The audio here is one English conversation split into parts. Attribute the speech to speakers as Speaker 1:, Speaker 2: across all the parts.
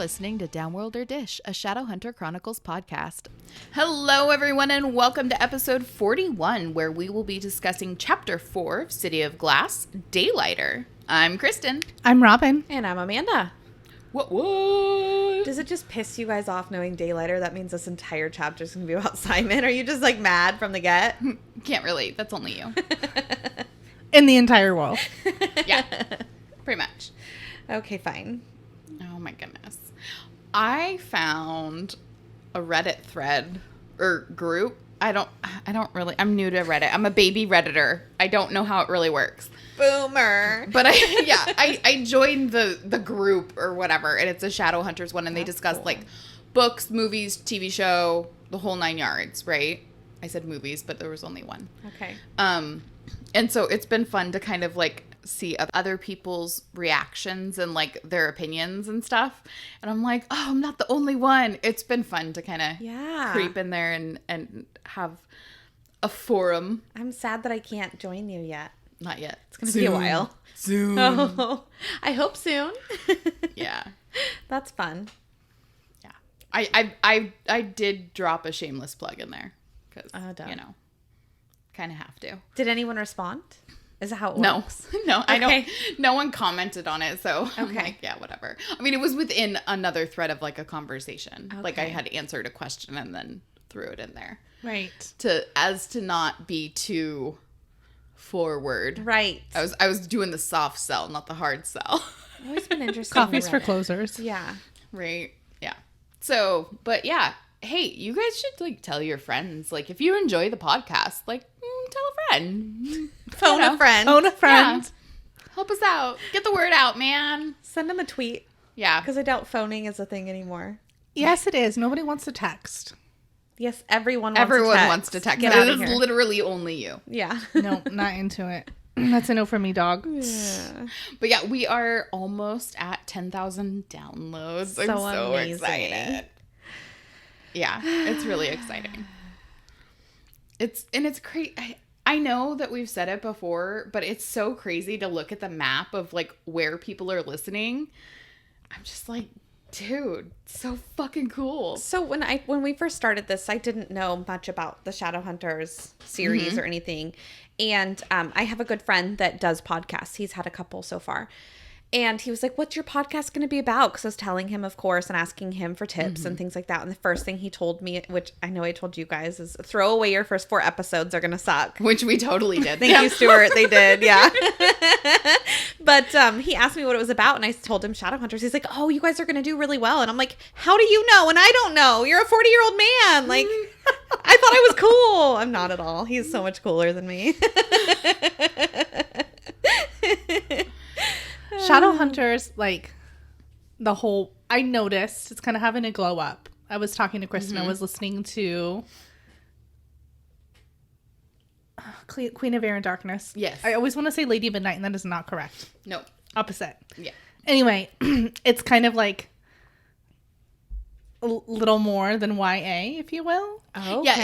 Speaker 1: listening to Downworlder Dish, a Shadowhunter Chronicles podcast. Hello, everyone, and welcome to episode 41, where we will be discussing Chapter 4 of City of Glass, Daylighter. I'm Kristen.
Speaker 2: I'm Robin.
Speaker 3: And I'm Amanda.
Speaker 1: What?
Speaker 3: Does it just piss you guys off knowing Daylighter? That means this entire chapter is going to be about Simon. Are you just like mad from the get?
Speaker 1: Can't relate. That's only you.
Speaker 2: In the entire world.
Speaker 1: Yeah, pretty much.
Speaker 3: Okay, fine.
Speaker 1: Oh my goodness. I found a Reddit thread or group. I'm new to Reddit. I'm a baby Redditor. I don't know how it really works.
Speaker 3: Boomer.
Speaker 1: But I joined the group or whatever, and it's a Shadowhunters one, and they discuss like books, movies, TV show, the whole 9 yards, right? I said movies, but there was only one.
Speaker 3: Okay.
Speaker 1: And so it's been fun to kind of like see other people's reactions and like their opinions and stuff. And I'm like, oh, I'm not the only one. It's been fun to kind of creep in there and have a forum.
Speaker 3: I'm sad that I can't join you yet.
Speaker 1: Not yet.
Speaker 3: It's going to be a while.
Speaker 1: Soon.
Speaker 3: Oh, I hope soon.
Speaker 1: Yeah.
Speaker 3: That's fun.
Speaker 1: Yeah. I did drop a shameless plug in there because, you know, kind of have to.
Speaker 3: Did anyone respond? Is that how it works?
Speaker 1: No,
Speaker 3: Okay.
Speaker 1: I don't. No one commented on it, so I'm like, yeah, whatever. I mean, it was within another thread of like a conversation. Okay. Like I had answered a question and then threw it in there.
Speaker 2: Right.
Speaker 1: To not be too forward.
Speaker 3: Right.
Speaker 1: I was doing the soft sell, not the hard sell.
Speaker 3: I've always been interested
Speaker 2: Coffees
Speaker 3: in
Speaker 2: for
Speaker 3: Reddit.
Speaker 2: closers.
Speaker 3: Yeah.
Speaker 1: Right. Yeah. So, but yeah. Hey, you guys should like tell your friends. Like, if you enjoy the podcast, like, tell a friend.
Speaker 3: Phone a friend.
Speaker 2: Phone a friend.
Speaker 1: Yeah. Help us out. Get the word out, man.
Speaker 3: Send them a tweet.
Speaker 1: Yeah.
Speaker 3: Because I doubt phoning is a thing anymore.
Speaker 2: Yes, it is. Nobody wants to text.
Speaker 3: Yes, everyone wants to text.
Speaker 1: Get
Speaker 3: Get
Speaker 1: it
Speaker 3: out of
Speaker 1: is
Speaker 3: here.
Speaker 1: literally only you.
Speaker 3: Yeah.
Speaker 2: No, not into it. That's a no for me, dog.
Speaker 3: Yeah.
Speaker 1: But yeah, we are almost at 10,000 downloads. I'm so
Speaker 3: amazing.
Speaker 1: excited. Yeah, it's really exciting. It's crazy. I know that we've said it before, but it's so crazy to look at the map of like where people are listening. I'm just like, dude, so fucking cool.
Speaker 3: So when we first started this, I didn't know much about the Shadowhunters series or anything. And I have a good friend that does podcasts. He's had a couple so far. And he was like, what's your podcast going to be about? Because I was telling him, of course, and asking him for tips and things like that. And the first thing he told me, which I know I told you guys, is throw away your first 4 episodes. They're going to suck.
Speaker 1: Which we totally did.
Speaker 3: Thank you, Stuart. They did. Yeah. But he asked me what it was about. And I told him Shadowhunters. He's like, oh, you guys are going to do really well. And I'm like, how do you know? And I don't know. You're a 40-year-old man. Like, I thought I was cool. I'm not at all. He's so much cooler than me.
Speaker 2: Shadowhunters, like, the whole... I noticed it's kind of having a glow up. I was talking to Kristen. I was listening to Queen of Air and Darkness.
Speaker 1: Yes.
Speaker 2: I always want to say Lady of Midnight, and that is not correct.
Speaker 1: No.
Speaker 2: Opposite.
Speaker 1: Yeah.
Speaker 2: Anyway, it's kind of like a little more than YA, if you will.
Speaker 3: Oh,
Speaker 1: yeah,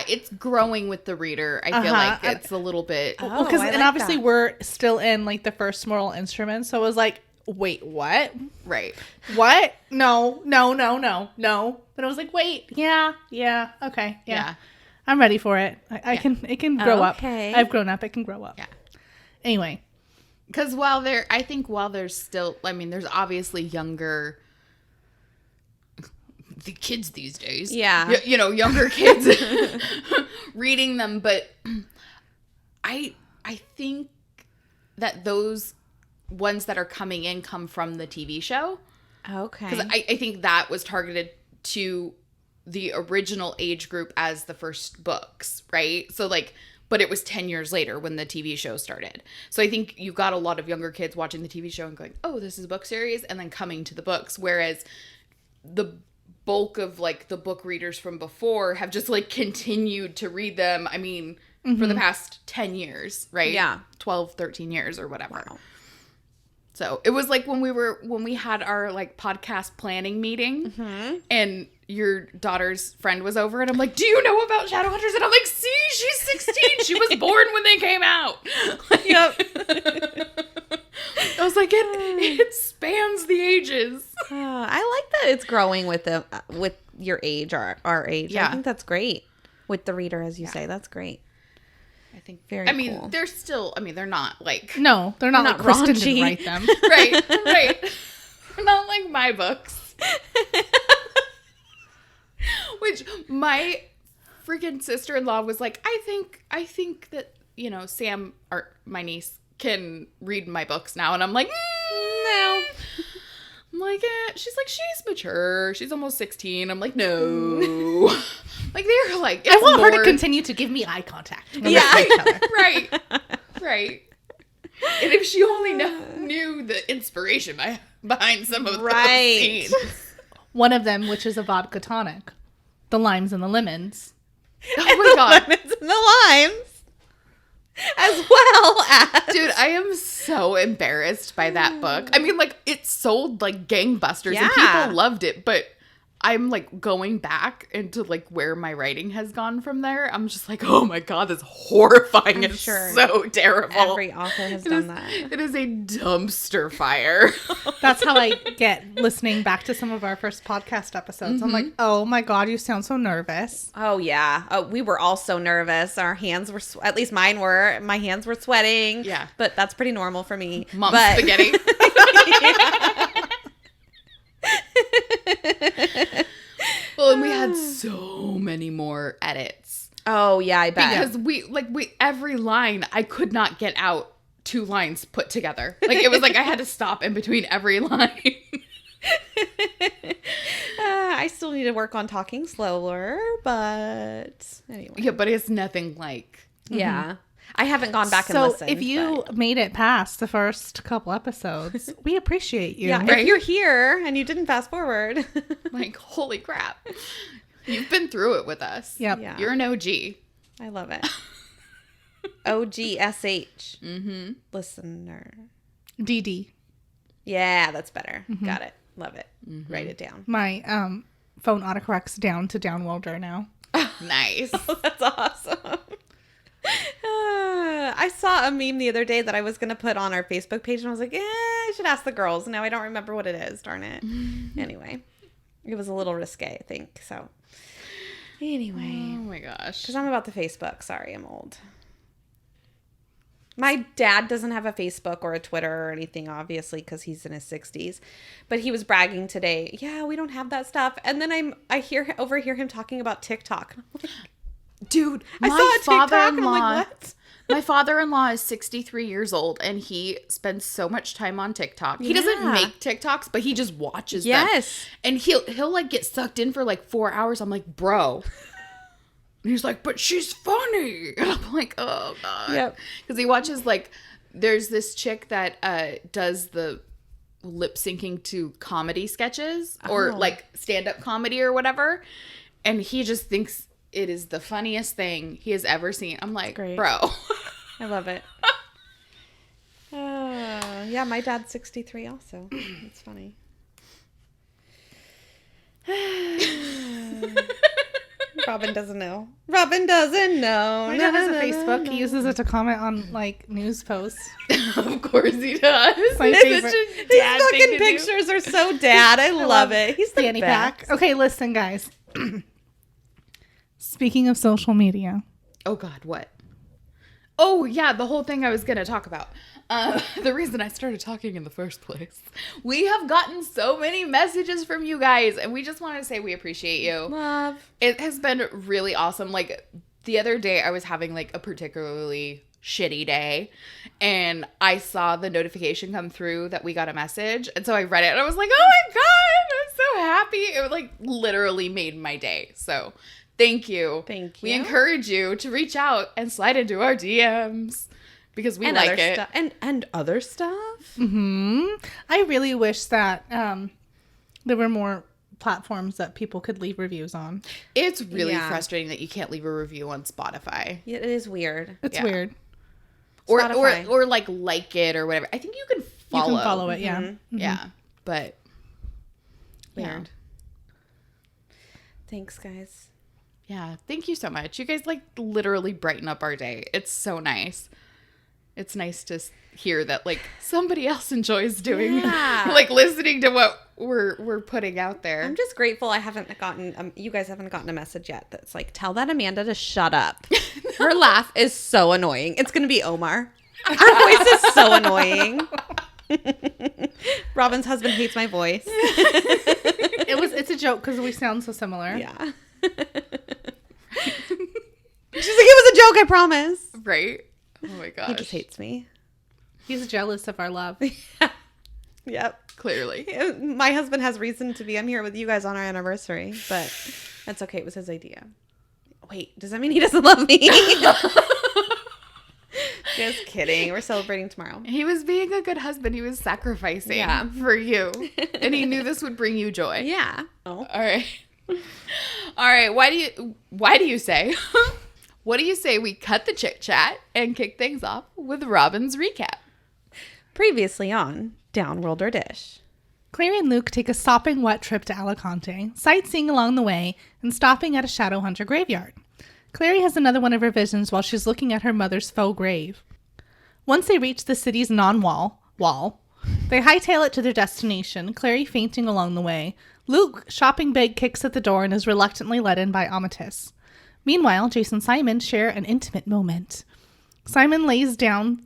Speaker 1: it's growing with the reader. I feel like it's a little bit.
Speaker 3: Oh,
Speaker 2: Because
Speaker 3: I
Speaker 2: and
Speaker 3: like
Speaker 2: obviously
Speaker 3: that.
Speaker 2: we're still in like the first Mortal Instruments, so I was like, wait, what?
Speaker 1: Right.
Speaker 2: What? No. But I was like, wait, yeah, okay, yeah. I'm ready for it. It can grow up.
Speaker 3: Okay.
Speaker 2: I've grown up. It can grow up.
Speaker 1: Yeah.
Speaker 2: Anyway,
Speaker 1: Because while there's still, I mean, there's obviously younger. The kids these days.
Speaker 3: Yeah.
Speaker 1: Younger kids reading them. But I think that those ones that are coming in come from the TV show.
Speaker 3: Okay.
Speaker 1: Because I think that was targeted to the original age group as the first books, right? So like, but it was 10 years later when the TV show started. So I think you got a lot of younger kids watching the TV show and going, oh, this is a book series, and then coming to the books. Whereas the bulk of like the book readers from before have just like continued to read them. I mean, for the past 10 years, right?
Speaker 3: Yeah.
Speaker 1: 12, 13 years or whatever.
Speaker 3: Wow.
Speaker 1: So it was like when we had our like podcast planning meeting and your daughter's friend was over and I'm like, do you know about Shadowhunters? And I'm like, see, she's 16. She was born when they came out.
Speaker 3: Yep.
Speaker 1: I was like, it spans the ages.
Speaker 3: I like that it's growing with your age or our age.
Speaker 1: Yeah.
Speaker 3: I think that's great. With the reader, as you say, that's great.
Speaker 1: I think
Speaker 3: Very cool.
Speaker 1: they're still, they're not like...
Speaker 2: No, they're not like Kristen
Speaker 3: raunchy.
Speaker 2: didn't write them.
Speaker 1: Right. They're not like my books. Which my freaking sister-in-law was like, I think that, Sam, my niece, can read my books now. And I'm like, no. I'm like, she's like, she's mature. She's almost 16. I'm like, no. Like, they're like,
Speaker 2: I want her to continue to give me eye contact.
Speaker 1: Yeah. Right. And if she only knew the inspiration behind some of those scenes.
Speaker 2: One of them, which is a vodka tonic. The limes and the lemons.
Speaker 1: Oh my God.
Speaker 3: The lemons and the limes. As well as...
Speaker 1: Dude, I am so embarrassed by that book. I mean, like, it sold like gangbusters and people loved it, but I'm like going back into like where my writing has gone from there. I'm just like, oh my God, that's horrifying. It's so terrible.
Speaker 3: Every author has done that.
Speaker 1: It is a dumpster fire.
Speaker 2: That's how I get listening back to some of our first podcast episodes. I'm like, oh my God, you sound so nervous.
Speaker 3: Oh, yeah. Oh, we were all so nervous. Our hands were, at least mine were. My hands were sweating.
Speaker 1: Yeah.
Speaker 3: But that's pretty normal for me.
Speaker 1: Mom's spaghetti. Well, and we had so many more edits.
Speaker 3: Oh, yeah, I bet.
Speaker 1: Because we every line, I could not get out 2 lines put together. Like, it was like I had to stop in between every line.
Speaker 3: I still need to work on talking slower, but anyway.
Speaker 1: Yeah, but it's nothing like...
Speaker 3: Yeah. I haven't gone back and listened.
Speaker 2: So if you made it past the first couple episodes, we appreciate you.
Speaker 3: Yeah,
Speaker 1: right?
Speaker 3: if you're here and you didn't fast forward.
Speaker 1: Like, holy crap. You've been through it with us.
Speaker 2: Yep.
Speaker 3: Yeah.
Speaker 1: You're an OG.
Speaker 3: I love it. OGSH. Mm-hmm. Listener.
Speaker 2: DD.
Speaker 3: Yeah, that's better. Got it. Love it. Write it down.
Speaker 2: My phone autocorrects down to Downworlder now.
Speaker 1: Nice.
Speaker 3: Oh, that's awesome. I saw a meme the other day that I was going to put on our Facebook page, and I was like, I should ask the girls. Now I don't remember what it is. Darn it. Anyway, it was a little risque, I think. So anyway.
Speaker 1: Oh my gosh.
Speaker 3: Because I'm about the Facebook. Sorry, I'm old. My dad doesn't have a Facebook or a Twitter or anything, obviously, because he's in his 60s. But he was bragging today. Yeah, we don't have that stuff. And then I overhear him talking about TikTok. And I'm like,
Speaker 1: dude,
Speaker 3: I saw a TikTok and I'm like, what?
Speaker 1: My father-in-law is 63 years old and he spends so much time on TikTok. He doesn't make TikToks, but he just watches them.
Speaker 3: Yes.
Speaker 1: And he'll like get sucked in for like 4 hours. I'm like, bro. And he's like, but she's funny. And I'm like, oh God.
Speaker 3: Yep.
Speaker 1: Because he watches like, there's this chick that does the lip syncing to comedy sketches or like stand-up comedy or whatever. And he just thinks it is the funniest thing he has ever seen. I'm like, bro.
Speaker 3: I love it. Yeah, my dad's 63 also. It's funny. Robin doesn't know. Robin doesn't know.
Speaker 2: My dad has a Facebook. He uses it to comment on like news posts.
Speaker 1: Of course he does.
Speaker 2: My favorite.
Speaker 3: His fucking pictures are so dad. I love it. He's the
Speaker 2: fanny
Speaker 3: best.
Speaker 2: pack. Okay, listen, guys. Speaking of social media.
Speaker 1: Oh God, what? Oh yeah, the whole thing I was going to talk about. The reason I started talking in the first place. We have gotten so many messages from you guys, and we just want to say we appreciate you.
Speaker 3: Love.
Speaker 1: It has been really awesome. Like the other day, I was having like a particularly shitty day, and I saw the notification come through that we got a message, and so I read it, and I was like, oh my God, I'm so happy. It like literally made my day. So thank you.
Speaker 3: Thank you.
Speaker 1: We encourage you to reach out and slide into our DMs because we like it.
Speaker 3: And other stuff.
Speaker 2: Mm-hmm. I really wish that there were more platforms that people could leave reviews on.
Speaker 1: It's really frustrating that you can't leave a review on Spotify.
Speaker 3: Yeah, it is weird.
Speaker 2: It's weird.
Speaker 1: Or like it or whatever. I think you can follow.
Speaker 2: You can follow it, yeah. Mm-hmm.
Speaker 1: Yeah. But
Speaker 3: weird. Thanks, guys.
Speaker 1: Yeah, thank you so much. You guys like literally brighten up our day. It's so nice. It's nice to hear that like somebody else enjoys doing like listening to what we're putting out there.
Speaker 3: I'm just grateful I haven't gotten, you guys haven't gotten a message yet that's like, tell that Amanda to shut up. Her laugh is so annoying. It's going to be Omar. Her voice is so annoying. Robin's husband hates my voice.
Speaker 2: It's a joke because we sound so similar.
Speaker 3: Yeah. She's like, it was a joke, I promise.
Speaker 1: Right? Oh my gosh.
Speaker 3: He just hates me.
Speaker 2: He's jealous of our love.
Speaker 3: Yep.
Speaker 1: Clearly.
Speaker 3: My husband has reason to be. I'm here with you guys on our anniversary, but that's okay. It was his idea. Wait, does that mean he doesn't love me? Just kidding. We're celebrating tomorrow.
Speaker 1: He was being a good husband. He was sacrificing for you. And he knew this would bring you joy.
Speaker 3: Yeah. Oh.
Speaker 1: All right. All right. Why do you say? What do you say we cut the chit chat and kick things off with Robin's recap?
Speaker 3: Previously on Downworlder Dish.
Speaker 2: Claire and Luke take a sopping wet trip to Alicante, sightseeing along the way and stopping at a Shadowhunter graveyard. Clary has another one of her visions while she's looking at her mother's faux grave. Once they reach the city's non-wall, they hightail it to their destination, Clary fainting along the way. Luke, shopping bag, kicks at the door and is reluctantly let in by Amatis. Meanwhile, Jace and Simon share an intimate moment. Simon laying down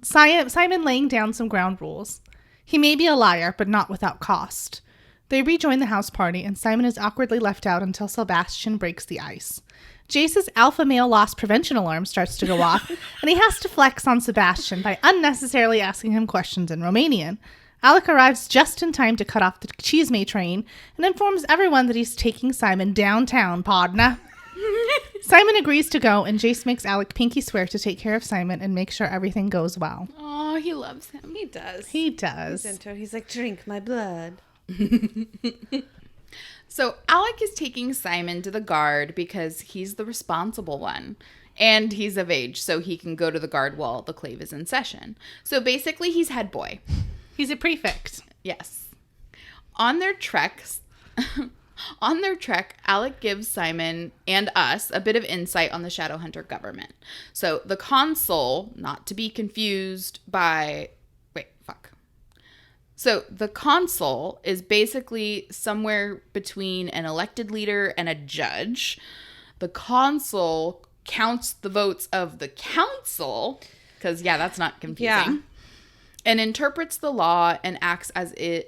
Speaker 2: some ground rules. He may be a liar, but not without cost. They rejoin the house party, and Simon is awkwardly left out until Sebastian breaks the ice. Jace's alpha male loss prevention alarm starts to go off, and he has to flex on Sebastian by unnecessarily asking him questions in Romanian. Alec arrives just in time to cut off the Cheesemay train and informs everyone that he's taking Simon downtown, partner. Simon agrees to go, and Jace makes Alec pinky swear to take care of Simon and make sure everything goes well.
Speaker 1: Oh, he loves him.
Speaker 3: He does.
Speaker 2: He does.
Speaker 3: He's into it. He's like, drink my blood.
Speaker 1: So Alec is taking Simon to the guard because he's the responsible one. And he's of age, so he can go to the guard while the clave is in session. So basically, he's head boy.
Speaker 2: He's a prefect.
Speaker 1: Yes. On their trek, Alec gives Simon and us a bit of insight on the Shadowhunter government. So the consul, not to be confused by... So the consul is basically somewhere between an elected leader and a judge. The consul counts the votes of the council, because, that's not confusing. Yeah. And interprets the law and acts as an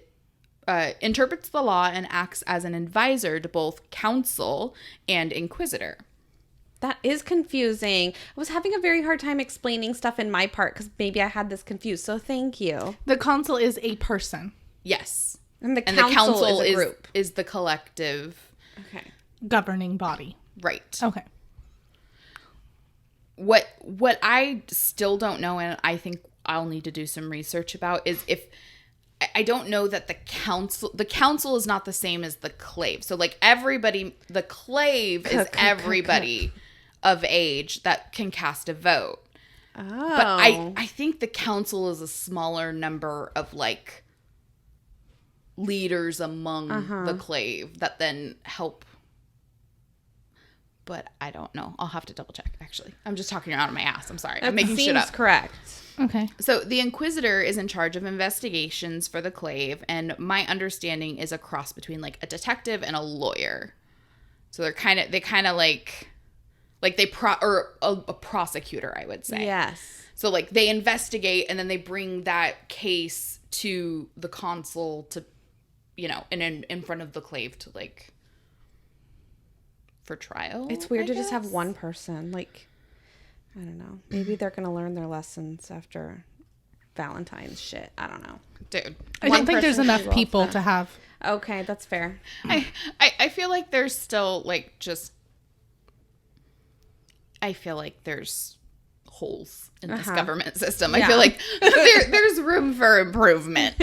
Speaker 1: advisor to both council and inquisitor.
Speaker 3: That is confusing. I was having a very hard time explaining stuff in my part because maybe I had this confused. So thank you.
Speaker 2: The consul is a person.
Speaker 1: Yes.
Speaker 3: And the council is a group.
Speaker 1: Is the collective.
Speaker 3: Okay.
Speaker 2: Governing body.
Speaker 1: Right.
Speaker 2: Okay.
Speaker 1: What I still don't know, and I think I'll need to do some research about, is if... I don't know that the council is not the same as the clave. So like everybody, the clave is everybody of age that can cast a vote. Oh. But I think the council is a smaller number of like leaders among the clave that then help. But I don't know. I'll have to double check, actually. I'm just talking out of my ass. I'm sorry. I'm making shit up.
Speaker 3: Seems correct.
Speaker 2: Okay.
Speaker 1: So the Inquisitor is in charge of investigations for the clave, and my understanding is a cross between like a detective and a lawyer. So they kind of like a prosecutor, I would say.
Speaker 3: Yes.
Speaker 1: So like they investigate and then they bring that case to the consul to, and in front of the clave to like for trial.
Speaker 3: It's weird to just have one person. Like, I don't know. Maybe they're going to learn their lessons after Valentine's shit. I don't know.
Speaker 1: Dude.
Speaker 2: I don't think there's enough people to have.
Speaker 3: Okay, that's fair.
Speaker 1: I feel like there's still like just... I feel like there's holes in this government system. I feel like there's room for improvement.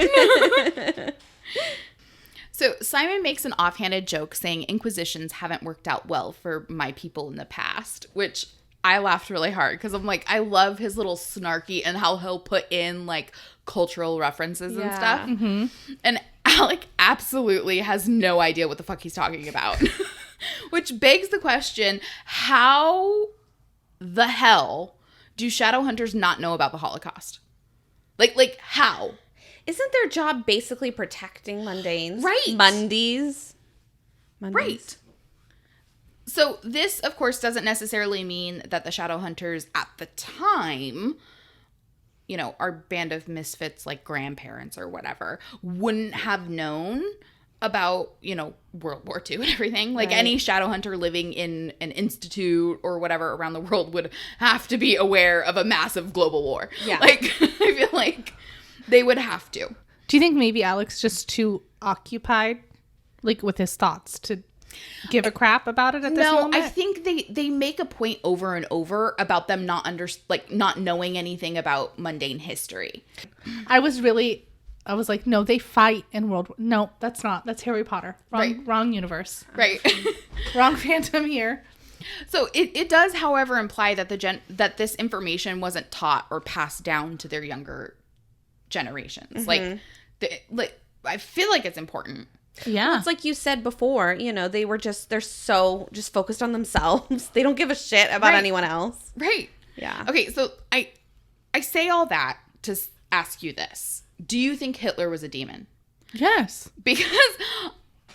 Speaker 1: So Simon makes an offhanded joke saying inquisitions haven't worked out well for my people in the past, which I laughed really hard because I'm like, I love his little snarky and how he'll put in like cultural references and stuff. Mm-hmm. And Alec absolutely has no idea what the fuck he's talking about, which begs the question, how the hell do Shadowhunters not know about the Holocaust? Like how?
Speaker 3: Isn't their job basically protecting mundanes?
Speaker 1: Right.
Speaker 3: Mundies.
Speaker 1: Right. So this, of course, doesn't necessarily mean that the Shadowhunters at the time, you know, our band of misfits like grandparents or whatever, wouldn't have known about, you know, World War II and everything. Like any Shadowhunter living in an institute or whatever around the world would have to be aware of a massive global war.
Speaker 3: Yeah.
Speaker 1: Like, I feel like they would have to.
Speaker 2: Do you think maybe Alex just too occupied, like, with his thoughts to give a crap about it at this moment?
Speaker 1: I think they make a point over and over about them not knowing anything about mundane history.
Speaker 2: I was like, no, they fight in World War. No, that's not. That's Harry Potter. Wrong universe.
Speaker 1: Right.
Speaker 2: Wrong fandom here.
Speaker 1: So it does, however, imply that that this information wasn't taught or passed down to their younger generations. I feel like it's important.
Speaker 2: Yeah.
Speaker 3: Well, it's like you said before, you know, they're so just focused on themselves. They don't give a shit about anyone else.
Speaker 1: Right.
Speaker 3: Yeah.
Speaker 1: Okay, so I say all that to ask you this. Do you think Hitler was a demon?
Speaker 2: Yes.
Speaker 1: Because,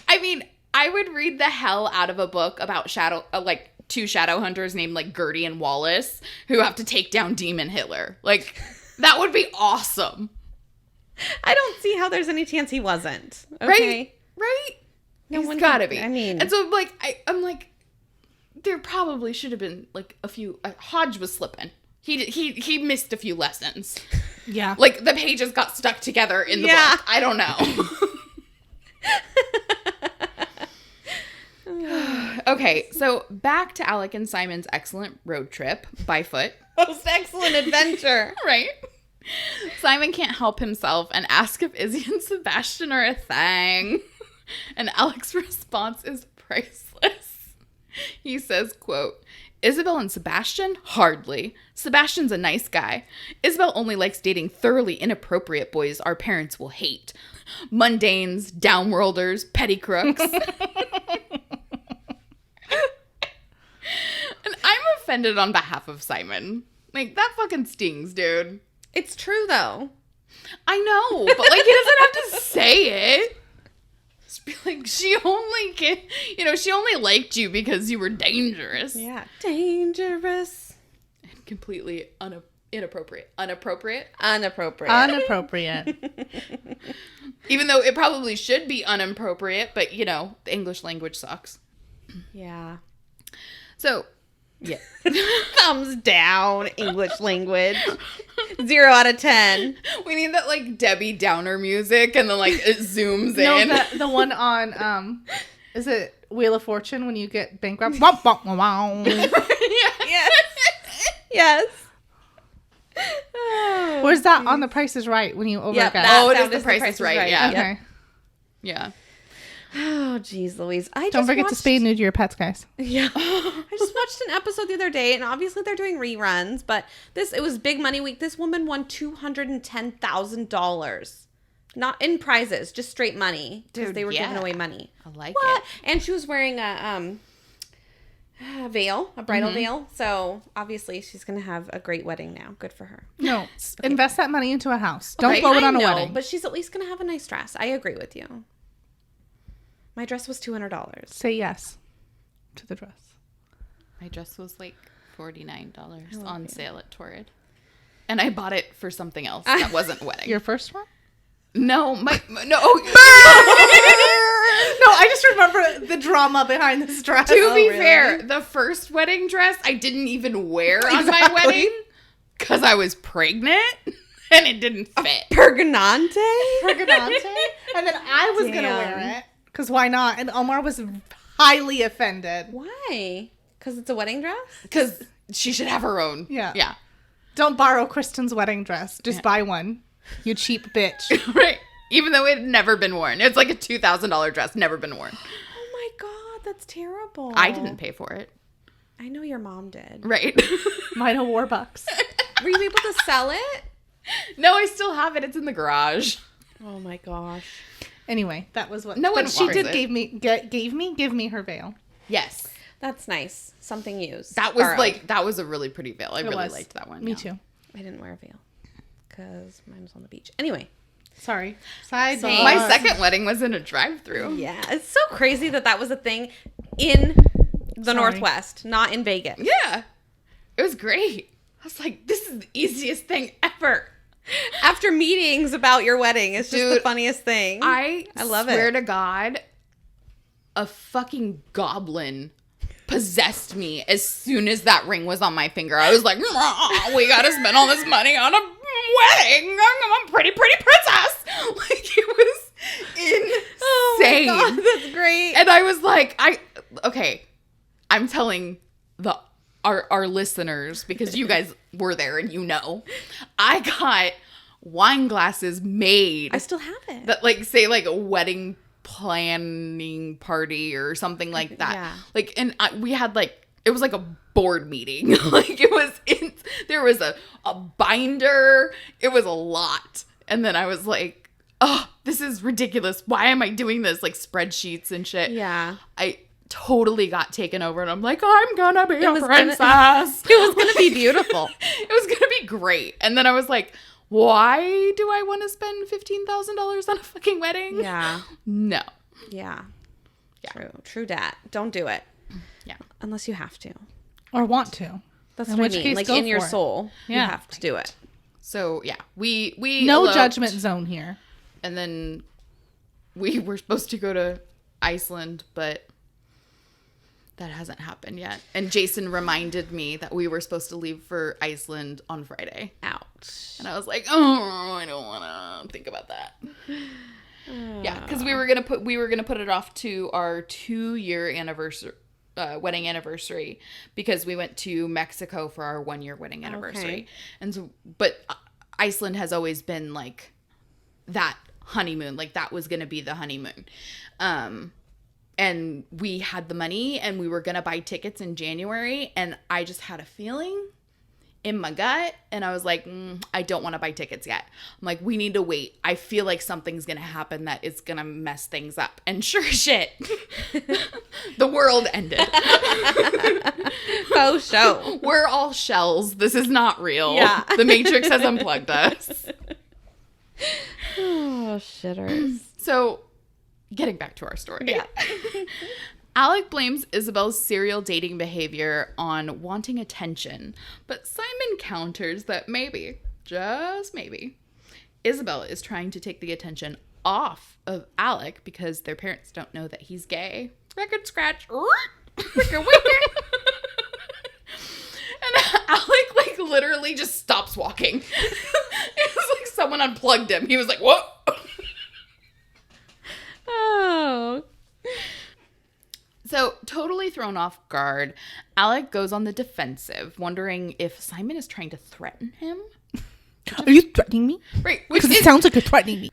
Speaker 1: I mean, I would read the hell out of a book about two Shadowhunters named, like, Gertie and Wallace who have to take down Demon Hitler. Like, that would be awesome.
Speaker 3: I don't see how there's any chance he wasn't. Okay?
Speaker 1: Right?
Speaker 3: No
Speaker 1: He's
Speaker 3: one
Speaker 1: gotta
Speaker 3: can-
Speaker 1: be.
Speaker 3: I mean...
Speaker 1: And so, like, I'm like, there probably should have been, like, Hodge was slipping. He missed a few lessons.
Speaker 2: Yeah.
Speaker 1: Like, the pages got stuck together in the book. I don't know. Okay, so back to Alec and Simon's excellent road trip by foot.
Speaker 3: Most excellent adventure.
Speaker 1: Right? Simon can't help himself and asks if Izzy and Sebastian are a thing. And Alec's response is priceless. He says, quote, Isabel and Sebastian? Hardly. Sebastian's a nice guy. Isabel only likes dating thoroughly inappropriate boys our parents will hate. Mundanes, downworlders, petty crooks. And I'm offended on behalf of Simon. Like, that fucking stings, dude.
Speaker 3: It's true, though.
Speaker 1: I know, but, like, he doesn't have to say it. Just be like, she only liked you because you were dangerous.
Speaker 3: Yeah. Dangerous.
Speaker 1: And completely inappropriate. Inappropriate?
Speaker 2: Inappropriate.
Speaker 1: Even though it probably should be inappropriate, but, you know, the English language sucks.
Speaker 3: Yeah.
Speaker 1: So, yeah.
Speaker 3: Thumbs down, English language. 0 out of 10.
Speaker 1: We need that, like, Debbie Downer music, and then, like, it zooms
Speaker 2: No,
Speaker 1: in.
Speaker 2: the one on, is it Wheel of Fortune when you get bankrupt? Womp, womp, womp, womp.
Speaker 3: Yes. Yes. Oh,
Speaker 2: Where's that on The Price is Right when you overguess?
Speaker 3: Yep, that
Speaker 1: it
Speaker 3: sound
Speaker 1: is The Price is Right, yeah.
Speaker 2: Okay.
Speaker 1: Yeah.
Speaker 3: Oh, geez, Louise.
Speaker 2: Don't forget to spay and neuter your pets, guys.
Speaker 3: Yeah. I just watched an episode the other day, and obviously they're doing reruns, but it was Big Money Week. This woman won $210,000. Not in prizes, just straight money. Because
Speaker 1: Dude,
Speaker 3: they were
Speaker 1: yeah.
Speaker 3: giving away money.
Speaker 1: I like
Speaker 3: What?
Speaker 1: it.
Speaker 3: And she was wearing a veil, a bridal veil. So obviously she's going to have a great wedding now. Good for her.
Speaker 2: No, invest that money into a house. Don't
Speaker 3: Okay,
Speaker 2: blow it on
Speaker 3: I
Speaker 2: a
Speaker 3: know,
Speaker 2: wedding.
Speaker 3: But she's at least going to have a nice dress. I agree with you. My dress was $200.
Speaker 2: Say yes to the dress.
Speaker 1: My dress was like $49 on sale at Torrid. And I bought it for something else that wasn't a wedding.
Speaker 2: Your first one?
Speaker 1: No, no.
Speaker 2: No, I just remember the drama behind this dress.
Speaker 1: To be fair, the first wedding dress I didn't even wear on my wedding because I was pregnant and it didn't fit.
Speaker 3: Pergonante?
Speaker 2: Pergonante. And then I was going to wear it. Because why not? And Omar was highly offended.
Speaker 3: Why? Because it's a wedding dress?
Speaker 1: Because she should have her own.
Speaker 2: Yeah.
Speaker 1: Yeah.
Speaker 2: Don't borrow Kristen's wedding dress. Just buy one. You cheap bitch.
Speaker 1: Right. Even though it had never been worn. It's like a $2,000 dress, never been worn.
Speaker 3: Oh my God, that's terrible.
Speaker 1: I didn't pay for it.
Speaker 3: I know your mom did.
Speaker 1: Right.
Speaker 2: Mine a Warbucks.
Speaker 3: Were you able to sell it?
Speaker 1: No, I still have it. It's in the garage.
Speaker 3: Oh my gosh.
Speaker 2: Anyway, that was what.
Speaker 1: No one
Speaker 2: but she
Speaker 1: wants
Speaker 2: did
Speaker 1: it.
Speaker 2: give me her veil.
Speaker 1: Yes.
Speaker 3: That's nice. Something used.
Speaker 1: That was
Speaker 3: Borrowed.
Speaker 1: that was a really pretty veil. I really
Speaker 2: was.
Speaker 1: liked that one.
Speaker 2: Me
Speaker 1: yeah.
Speaker 2: too.
Speaker 3: I didn't wear a veil because mine was on the beach. Anyway,
Speaker 2: Sorry. Side
Speaker 3: Sorry.
Speaker 1: My second wedding was in a drive-thru.
Speaker 3: Yeah. It's so crazy that was a thing in the Northwest, not in Vegas.
Speaker 1: Yeah. It was great. I was like, this is the easiest thing ever.
Speaker 3: After meetings about your wedding, it's just the
Speaker 1: Dude,
Speaker 3: funniest thing.
Speaker 1: I
Speaker 3: love
Speaker 1: swear
Speaker 3: it.
Speaker 1: to God, a fucking goblin possessed me as soon as that ring was on my finger. I was like, we gotta spend all this money on a wedding. I'm a pretty princess. Like, it was insane.
Speaker 3: Oh my God, that's great.
Speaker 1: And I was like, I'm telling our listeners, because you guys were there and you know, I got wine glasses made.
Speaker 3: I still have it.
Speaker 1: That say like a wedding planning party or something like that.
Speaker 3: Yeah.
Speaker 1: Like, and we had it was like a board meeting. Like, it was there was a binder. It was a lot. And then I was like, oh, this is ridiculous. Why am I doing this? Like, spreadsheets and shit.
Speaker 3: Yeah.
Speaker 1: I totally got taken over, and I'm like, I'm gonna be a
Speaker 3: was
Speaker 1: princess.
Speaker 3: It was gonna be beautiful.
Speaker 1: It was gonna be great. And then I was like, why do I want to spend $15,000 on a fucking wedding?
Speaker 3: Yeah.
Speaker 1: No.
Speaker 3: Yeah. True dat. Don't do it.
Speaker 1: Yeah.
Speaker 3: Unless you have to.
Speaker 2: Or want to.
Speaker 3: That's
Speaker 2: In
Speaker 3: what
Speaker 2: which
Speaker 3: I mean.
Speaker 2: case,
Speaker 3: Like,
Speaker 2: go
Speaker 3: in your
Speaker 2: for it.
Speaker 3: soul, you
Speaker 2: Yeah.
Speaker 3: have to do it.
Speaker 1: So yeah, we
Speaker 2: No
Speaker 1: eloped,
Speaker 2: judgment zone here.
Speaker 1: and then we were supposed to go to Iceland, but that hasn't happened yet. And Jason reminded me that we were supposed to leave for Iceland on Friday.
Speaker 3: Ouch.
Speaker 1: And I was like, oh, I don't want to think about that. Yeah, because we were gonna put it off to our 2-year anniversary, wedding anniversary, because we went to Mexico for our 1-year wedding anniversary.
Speaker 3: Okay.
Speaker 1: And so, but Iceland has always been like that honeymoon, like that was gonna be the honeymoon. And we had the money, and we were gonna buy tickets in January, and I just had a feeling in my gut, and I was like, I don't want to buy tickets yet. I'm like, we need to wait. I feel like something's gonna happen that is gonna mess things up. And sure as shit, the world ended.
Speaker 3: Faux show.
Speaker 1: We're all shells. This is not real.
Speaker 3: Yeah.
Speaker 1: The Matrix has unplugged us.
Speaker 3: Oh, shitters.
Speaker 1: So, getting back to our story.
Speaker 3: Yeah.
Speaker 1: Alec blames Isabel's serial dating behavior on wanting attention, but Simon counters that maybe, just maybe, Isabel is trying to take the attention off of Alec because their parents don't know that he's gay. Record scratch. Wicker, wicker. And Alec, literally just stops walking. It was like someone unplugged him. He was like, what?
Speaker 3: Oh.
Speaker 1: So, totally thrown off guard, Alec goes on the defensive, wondering if Simon is trying to threaten him.
Speaker 2: Are you threatening me?
Speaker 1: Right. Which
Speaker 2: Because it
Speaker 1: is,
Speaker 2: sounds like you're threatening me.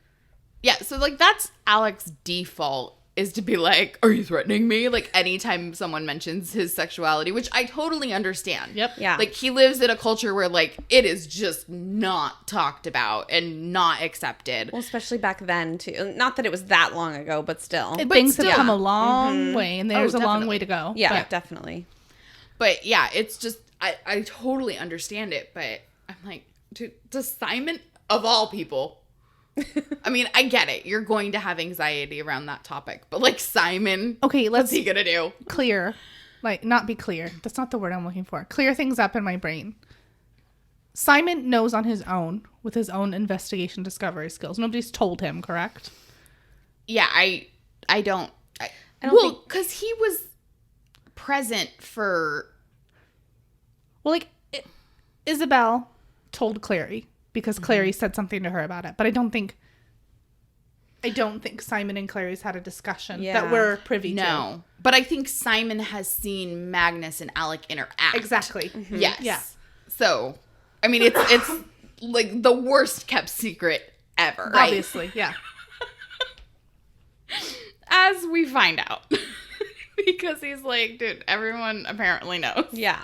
Speaker 1: yeah, so, that's Alec's default, is to be like, are you threatening me? Like, anytime someone mentions his sexuality, which I totally understand.
Speaker 2: Yep.
Speaker 3: Yeah.
Speaker 1: Like, he lives in a culture where, it is just not talked about and not accepted.
Speaker 3: Well, especially back then, too. Not that it was that long ago, but still.
Speaker 2: Things
Speaker 1: still-
Speaker 2: have come a long way, and there's a long
Speaker 1: definitely.
Speaker 2: way to go.
Speaker 3: Yeah,
Speaker 2: But
Speaker 3: definitely.
Speaker 1: But yeah, it's just, I totally understand it, but I'm like, dude, does Simon, of all people, I mean, I get it. You're going to have anxiety around that topic, but Simon,
Speaker 2: okay,
Speaker 1: what's
Speaker 2: let's
Speaker 1: he gonna do?
Speaker 2: clear. Not be clear. That's not the word I'm looking for. Clear things up in my brain. Simon knows on his own with his own investigation discovery skills. Nobody's told him, correct?
Speaker 1: Yeah, I don't
Speaker 3: don't
Speaker 1: well,
Speaker 3: think-
Speaker 1: because he was present for,
Speaker 2: Well, Isabel told Clary because Clary said something to her about it, but I don't think Simon and Clary's had a discussion
Speaker 3: Yeah.
Speaker 2: that we're privy to.
Speaker 1: no. But I think Simon has seen Magnus and Alec interact.
Speaker 2: Exactly.
Speaker 1: Yes.
Speaker 2: Yeah.
Speaker 1: So, I mean, it's the worst kept secret ever. Right?
Speaker 2: Obviously, yeah.
Speaker 1: As we find out. Because he's like, dude, everyone apparently knows.
Speaker 3: Yeah.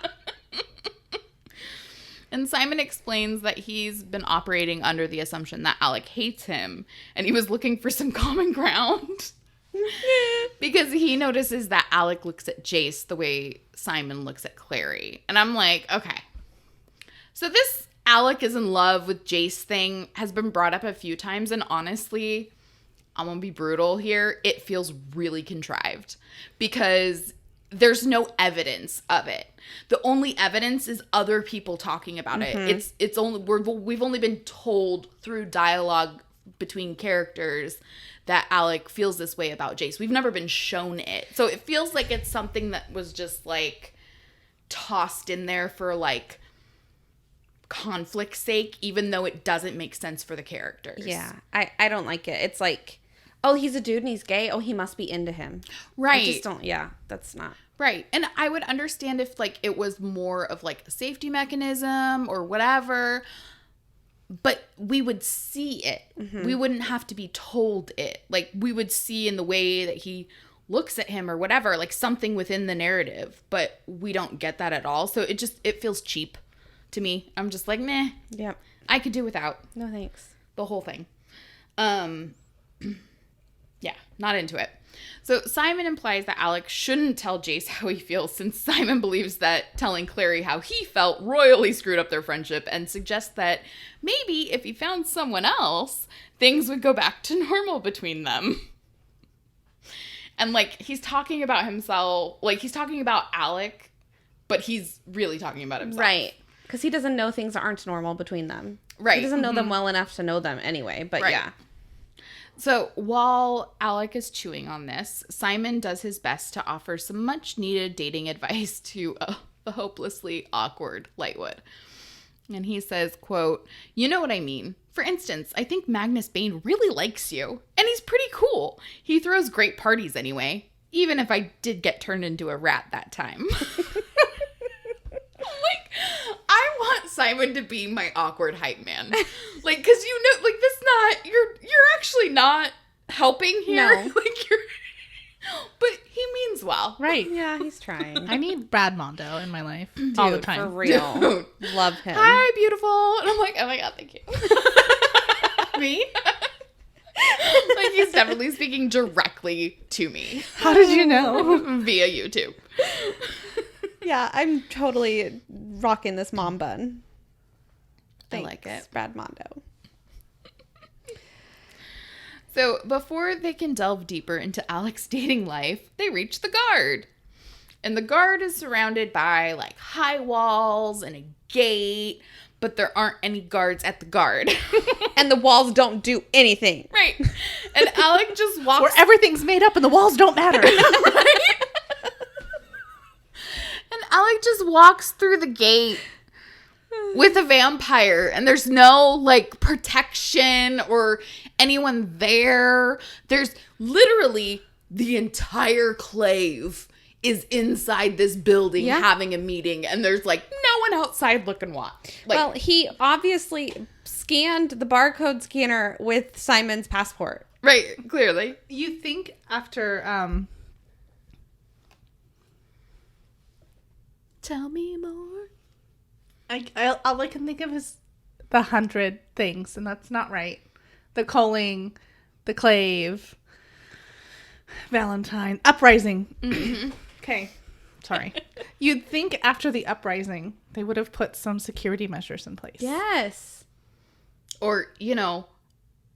Speaker 1: And Simon explains that he's been operating under the assumption that Alec hates him, and he was looking for some common ground. Because he notices that Alec looks at Jace the way Simon looks at Clary. And I'm like, okay. So this Alec is in love with Jace thing has been brought up a few times, and honestly, I'm gonna be brutal here. It feels really contrived because there's no evidence of it. The only evidence is other people talking about it. It's only we've only been told through dialogue between characters that Alec feels this way about Jace. We've never been shown it. So it feels like it's something that was just like tossed in there for like conflict's sake, even though it doesn't make sense for the characters.
Speaker 3: Yeah. I don't like it. It's like, oh, he's a dude and he's gay. Oh, he must be into him.
Speaker 1: Right.
Speaker 3: I just don't, that's not.
Speaker 1: Right. And I would understand if like it was more of like a safety mechanism or whatever, but we would see it. We wouldn't have to be told it. Like we would see in the way that he looks at him or whatever, like something within the narrative, but we don't get that at all. So it feels cheap to me. I'm just like, meh.
Speaker 3: Yep.
Speaker 1: I could do without
Speaker 3: No thanks.
Speaker 1: the whole thing. Yeah, not into it. So Simon implies that Alex shouldn't tell Jace how he feels, since Simon believes that telling Clary how he felt royally screwed up their friendship, and suggests that maybe if he found someone else, things would go back to normal between them. And like he's talking about himself, like he's talking about Alec, but he's really talking about himself.
Speaker 3: Right. Because he doesn't know things aren't normal between them.
Speaker 1: Right.
Speaker 3: He doesn't know them well enough to know them anyway, but
Speaker 1: Right.
Speaker 3: yeah.
Speaker 1: So while Alec is chewing on this, Simon does his best to offer some much needed dating advice to the hopelessly awkward Lightwood. And he says, quote, "You know what I mean. For instance, I think Magnus Bane really likes you, and he's pretty cool. He throws great parties anyway, even if I did get turned into a rat that time." Like, I want Simon to be my awkward hype man. Like, because you know, like, this not, you're actually not helping here.
Speaker 3: No.
Speaker 1: Like, but he means well.
Speaker 2: Right.
Speaker 3: Yeah, he's trying.
Speaker 2: I need Brad Mondo in my life all the time.
Speaker 3: For real.
Speaker 1: Dude.
Speaker 3: Love him.
Speaker 1: Hi, beautiful. And I'm like, oh my God, thank you.
Speaker 3: Me?
Speaker 1: Like, he's definitely speaking directly to me.
Speaker 2: How did you know?
Speaker 1: Via YouTube.
Speaker 3: Yeah, I'm totally rocking this mom bun.
Speaker 1: I like it.
Speaker 3: Brad Mondo.
Speaker 1: So before they can delve deeper into Alec's dating life, they reach the guard. And the guard is surrounded by like high walls and a gate, but there aren't any guards at the guard.
Speaker 3: And the walls don't do anything.
Speaker 1: Right. And Alec just walks.
Speaker 2: Where everything's made up and the walls don't matter.
Speaker 1: Right? And Alec just walks through the gate with a vampire, and there's no like protection or anyone there. There's literally the entire clave is inside this building having a meeting, and there's like no one outside looking what. Like,
Speaker 3: Well, he obviously scanned the barcode scanner with Simon's passport.
Speaker 1: right, clearly.
Speaker 2: You think after
Speaker 1: Tell me more.
Speaker 2: all I can think of is the 100 things, and that's not right. The culling, the clave, Valentine, uprising. Okay, sorry. You'd think after the uprising they would have put some security measures in place.
Speaker 3: Yes.
Speaker 1: Or, you know,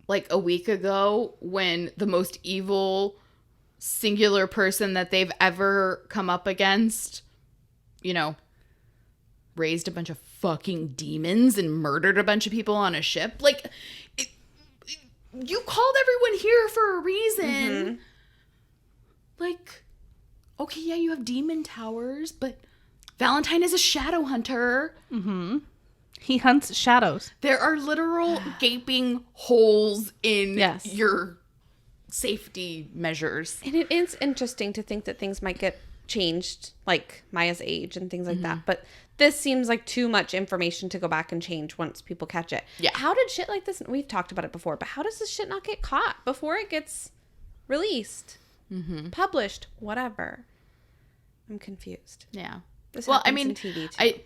Speaker 1: like a week ago when the most evil singular person that they've ever come up against, you know, raised a bunch of fucking demons and murdered a bunch of people on a ship. Like, you called everyone here for a reason. Like, okay, yeah, you have demon towers, but Valentine is a shadow hunter.
Speaker 2: He hunts shadows.
Speaker 1: There are literal gaping holes in
Speaker 3: Yes.
Speaker 1: your safety measures.
Speaker 3: And it is interesting to think that things might get changed, like Maya's age and things like that. But this seems like too much information to go back and change once people catch it.
Speaker 1: Yeah.
Speaker 3: How did shit like this, we've talked about it before, but how does this shit not get caught before it gets released, published, whatever? I'm confused.
Speaker 1: Yeah.
Speaker 3: This
Speaker 1: Well, I
Speaker 3: happens
Speaker 1: mean,
Speaker 3: in TV too.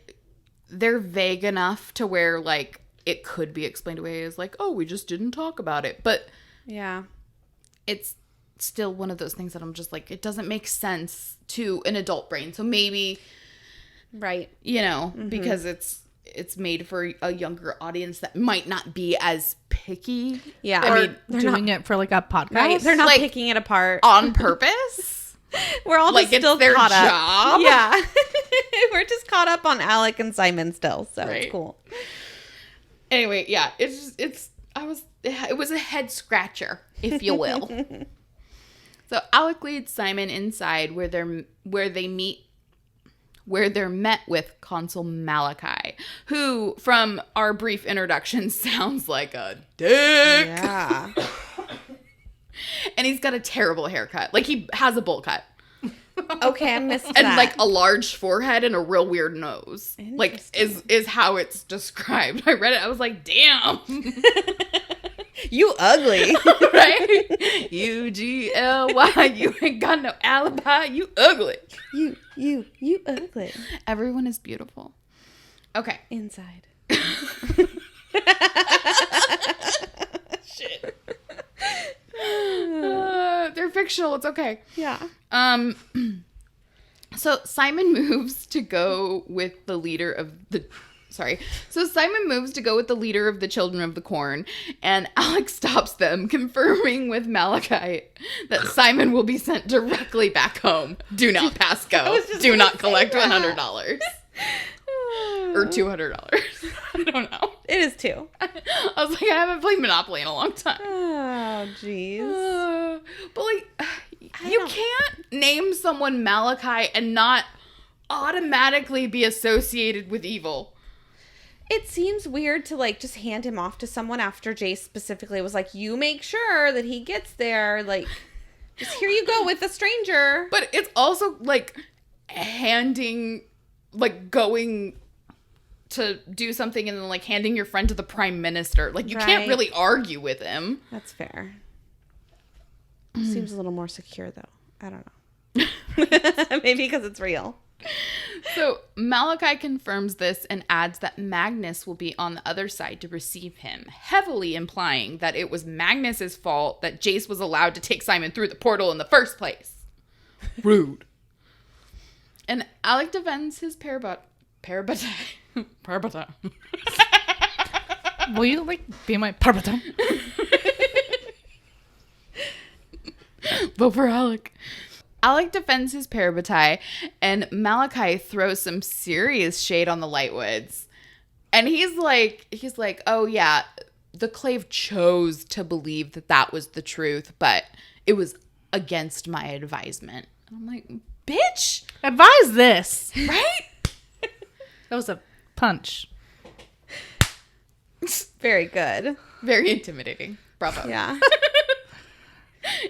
Speaker 1: they're vague enough to where, like, it could be explained away as, like, oh, we just didn't talk about it. But
Speaker 3: Yeah.
Speaker 1: it's still one of those things that I'm just like, it doesn't make sense to an adult brain. So maybe,
Speaker 3: Right.
Speaker 1: you know, because it's made for a younger audience that might not be as picky.
Speaker 3: Yeah.
Speaker 2: I
Speaker 3: Or
Speaker 2: mean, doing it for like a podcast.
Speaker 3: right? They're not
Speaker 1: Like,
Speaker 3: picking it apart.
Speaker 1: on purpose.
Speaker 3: We're all
Speaker 1: Like,
Speaker 3: just
Speaker 1: it's
Speaker 3: still
Speaker 1: their
Speaker 3: caught up.
Speaker 1: job.
Speaker 3: Yeah. We're just caught up on Alec and Simon still, so
Speaker 1: Right.
Speaker 3: it's cool.
Speaker 1: Anyway, yeah, it was a head scratcher, if you will. So Alec leads Simon inside where they're met with Consul Malachi, who, from our brief introduction, sounds like a dick.
Speaker 3: Yeah.
Speaker 1: And he's got a terrible haircut. Like, he has a bowl cut.
Speaker 3: Okay, I missed
Speaker 1: And,
Speaker 3: that.
Speaker 1: like, a large forehead and a real weird nose. Like, is how it's described. I read it. I was like, damn.
Speaker 3: You ugly.
Speaker 1: Right? UGLY. You ain't got no alibi. You ugly.
Speaker 3: You ugly.
Speaker 1: Everyone is beautiful. Okay.
Speaker 3: Inside.
Speaker 1: Shit. They're fictional. It's okay.
Speaker 3: Yeah.
Speaker 1: So Simon moves to go with the leader of the Children of the Corn, and Alex stops them, confirming with Malachi that Simon will be sent directly back home. Do not pass go. Do not collect $100 or $200. I don't know.
Speaker 3: It is too.
Speaker 1: I was like, I haven't played Monopoly in a long time.
Speaker 3: Oh, jeez.
Speaker 1: But like, you can't name someone Malachi and not automatically be associated with evil.
Speaker 3: It seems weird to like just hand him off to someone after Jace specifically was like, you make sure that he gets there. Like, just here you go with a stranger.
Speaker 1: But it's also like going to do something and then like handing your friend to the prime minister. Like, you can't really argue with him.
Speaker 3: That's fair. Seems a little more secure though. I don't know. Maybe because it's real.
Speaker 1: So Malachi confirms this and adds that Magnus will be on the other side to receive him, heavily implying that it was Magnus's fault that Jace was allowed to take Simon through the portal in the first place. Rude. And Alec defends his parabata.
Speaker 2: Will you like be my parabata?
Speaker 1: Vote for Alec. Alec defends his parabatai, and Malachi throws some serious shade on the Lightwoods. And he's like, oh yeah, the Clave chose to believe that was the truth, but it was against my advisement. And I'm like, bitch!
Speaker 2: Advise this.
Speaker 1: Right?
Speaker 2: That was a punch.
Speaker 3: Very good.
Speaker 1: Very intimidating. Bravo.
Speaker 3: Yeah.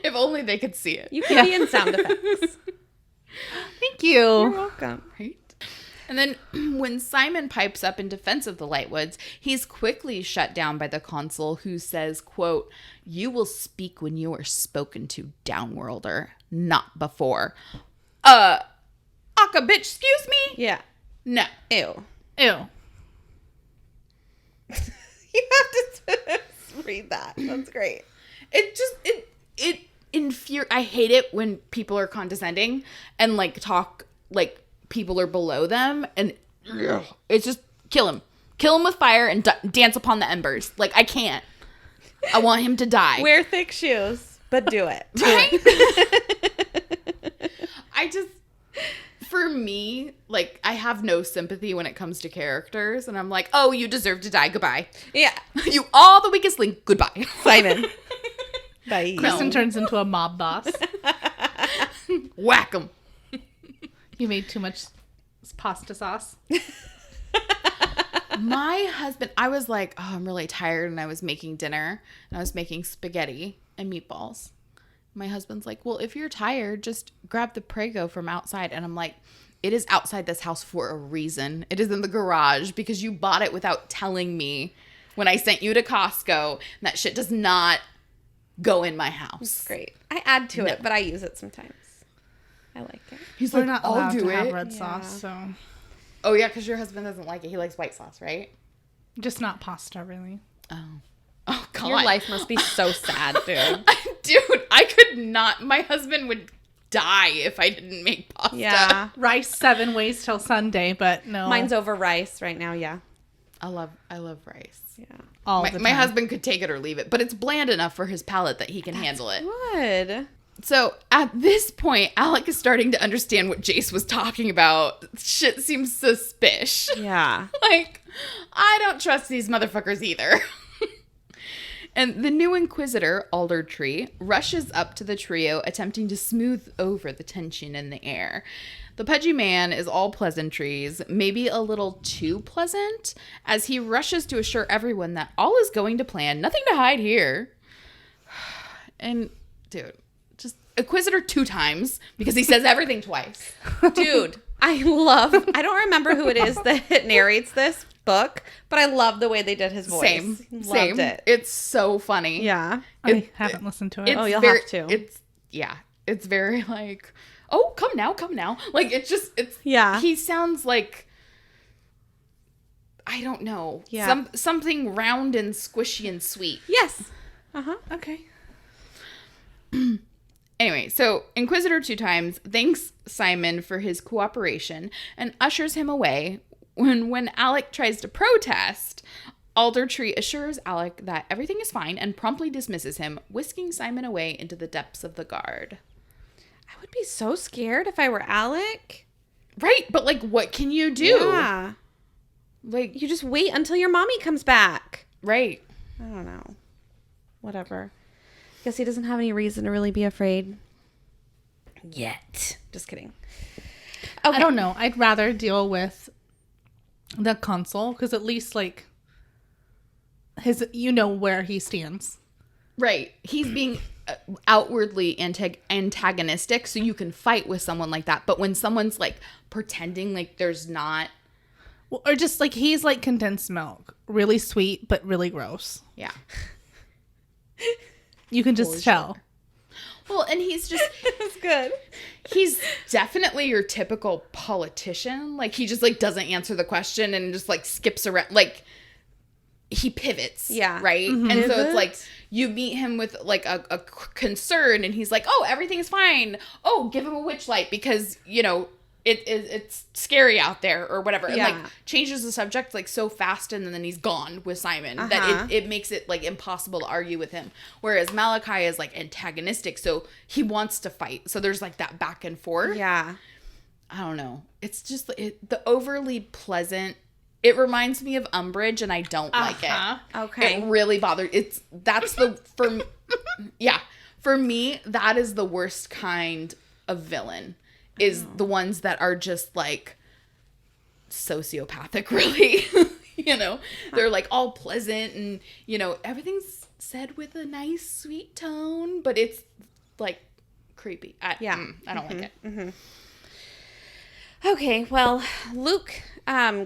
Speaker 1: If only they could see it.
Speaker 3: You can be in sound effects.
Speaker 2: Thank you.
Speaker 3: You're welcome.
Speaker 1: Right? And then when Simon pipes up in defense of the Lightwoods, he's quickly shut down by the consul, who says, quote, "You will speak when you are spoken to, Downworlder, not before." Aka bitch, excuse me?
Speaker 3: Yeah.
Speaker 1: No.
Speaker 3: Ew.
Speaker 2: Ew.
Speaker 3: You have to read that. That's great.
Speaker 1: It I hate it when people are condescending and like talk like people are below them, and it's just kill him with fire and dance upon the embers. Like, I can't. I want him to die.
Speaker 3: Wear thick shoes, but do it.
Speaker 1: Right? For me, like, I have no sympathy when it comes to characters, and I'm like, oh, you deserve to die. Goodbye.
Speaker 3: Yeah.
Speaker 1: You are the weakest link. Goodbye.
Speaker 3: Simon. Bye.
Speaker 2: Kristen turns into a mob boss.
Speaker 1: Whack him.
Speaker 2: You made too much pasta sauce.
Speaker 1: My husband, I was like, oh, I'm really tired, and I was making dinner, and I was making spaghetti and meatballs. My husband's like, well, if you're tired, just grab the Prego from outside. And I'm like, it is outside this house for a reason. It is in the garage because you bought it without telling me when I sent you to Costco. And that shit does not go in my house.
Speaker 3: It's great. I add to it, but I use it sometimes. I like it.
Speaker 1: He's
Speaker 2: We're
Speaker 1: like,
Speaker 2: not
Speaker 1: I'll
Speaker 2: allowed
Speaker 1: do
Speaker 2: to have
Speaker 1: it.
Speaker 2: red sauce, so
Speaker 1: Oh, yeah, because your husband doesn't like it. He likes white sauce, right?
Speaker 2: just not pasta, really.
Speaker 1: Oh, God.
Speaker 3: Your life must be so sad, dude.
Speaker 1: Dude, I could not. My husband would die if I didn't make pasta.
Speaker 3: Yeah.
Speaker 2: Rice 7 ways till Sunday, but no.
Speaker 3: Mine's over rice right now, yeah.
Speaker 1: I love rice.
Speaker 3: Yeah.
Speaker 2: All the time.
Speaker 1: My husband could take it or leave it, but it's bland enough for his palate that he can handle it.
Speaker 3: Good.
Speaker 1: So at this point, Alec is starting to understand what Jace was talking about. Shit seems suspicious.
Speaker 3: Yeah.
Speaker 1: Like, I don't trust these motherfuckers either. And the new Inquisitor, Aldertree, rushes up to the trio, attempting to smooth over the tension in the air. The pudgy man is all pleasantries, maybe a little too pleasant, as he rushes to assure everyone that all is going to plan, nothing to hide here. And, dude, just Inquisitor 2 times, because he says everything twice.
Speaker 3: Dude, I don't remember who it is that narrates this book, but I love the way they did his voice.
Speaker 1: Same.
Speaker 3: It.
Speaker 1: It's so funny.
Speaker 3: Yeah.
Speaker 2: I haven't listened to it.
Speaker 3: You'll have to.
Speaker 1: It's very like, oh, come now. Like, it's
Speaker 3: yeah.
Speaker 1: He sounds like, I don't know.
Speaker 3: Yeah.
Speaker 1: Something round and squishy and sweet.
Speaker 3: Yes. Uh-huh.
Speaker 2: Okay.
Speaker 1: Anyway, so Inquisitor 2 times thanks Simon for his cooperation and ushers him away. When Alec tries to protest, Aldertree assures Alec that everything is fine and promptly dismisses him, whisking Simon away into the depths of the guard.
Speaker 3: I would be so scared if I were Alec.
Speaker 1: Right, but like, what can you do?
Speaker 3: Yeah.
Speaker 1: Like,
Speaker 3: You just wait until your mommy comes back.
Speaker 1: right.
Speaker 3: I don't know. Whatever. Guess he doesn't have any reason to really be afraid. Yet. Just kidding. Okay.
Speaker 2: I don't know. I'd rather deal with the consul, because at least, like, where he stands.
Speaker 1: Right. He's being outwardly antagonistic, so you can fight with someone like that. But when someone's, like, pretending like there's not...
Speaker 2: Well, or just, like, he's like condensed milk. Really sweet, but really gross.
Speaker 1: Yeah.
Speaker 2: You can just tell.
Speaker 1: Well, and he's just...
Speaker 3: That's good.
Speaker 1: He's definitely your typical politician. Like, he just, like, doesn't answer the question and just, like, skips around. Like, he pivots.
Speaker 3: Yeah.
Speaker 1: Right?
Speaker 2: Mm-hmm.
Speaker 1: And so it's, like, you meet him with, like, a concern, and he's like, oh, everything's fine. Oh, give him a witch light because, you know, it's scary out there or whatever. And, like, changes the subject, like, so fast, and then he's gone with Simon that it makes it, like, impossible to argue with him. Whereas Malachi is, like, antagonistic, so he wants to fight. So there's, like, that back and forth.
Speaker 3: Yeah.
Speaker 1: I don't know. It's just the overly pleasant. It reminds me of Umbridge, and I don't like it.
Speaker 3: Okay.
Speaker 1: It really bothers. For me, that is the worst kind of villain. Is the ones that are just, like, sociopathic, really. You know? They're, like, all pleasant and, you know, everything's said with a nice, sweet tone, but it's, like, creepy. I don't like it.
Speaker 3: Mm-hmm. Okay, well, Luke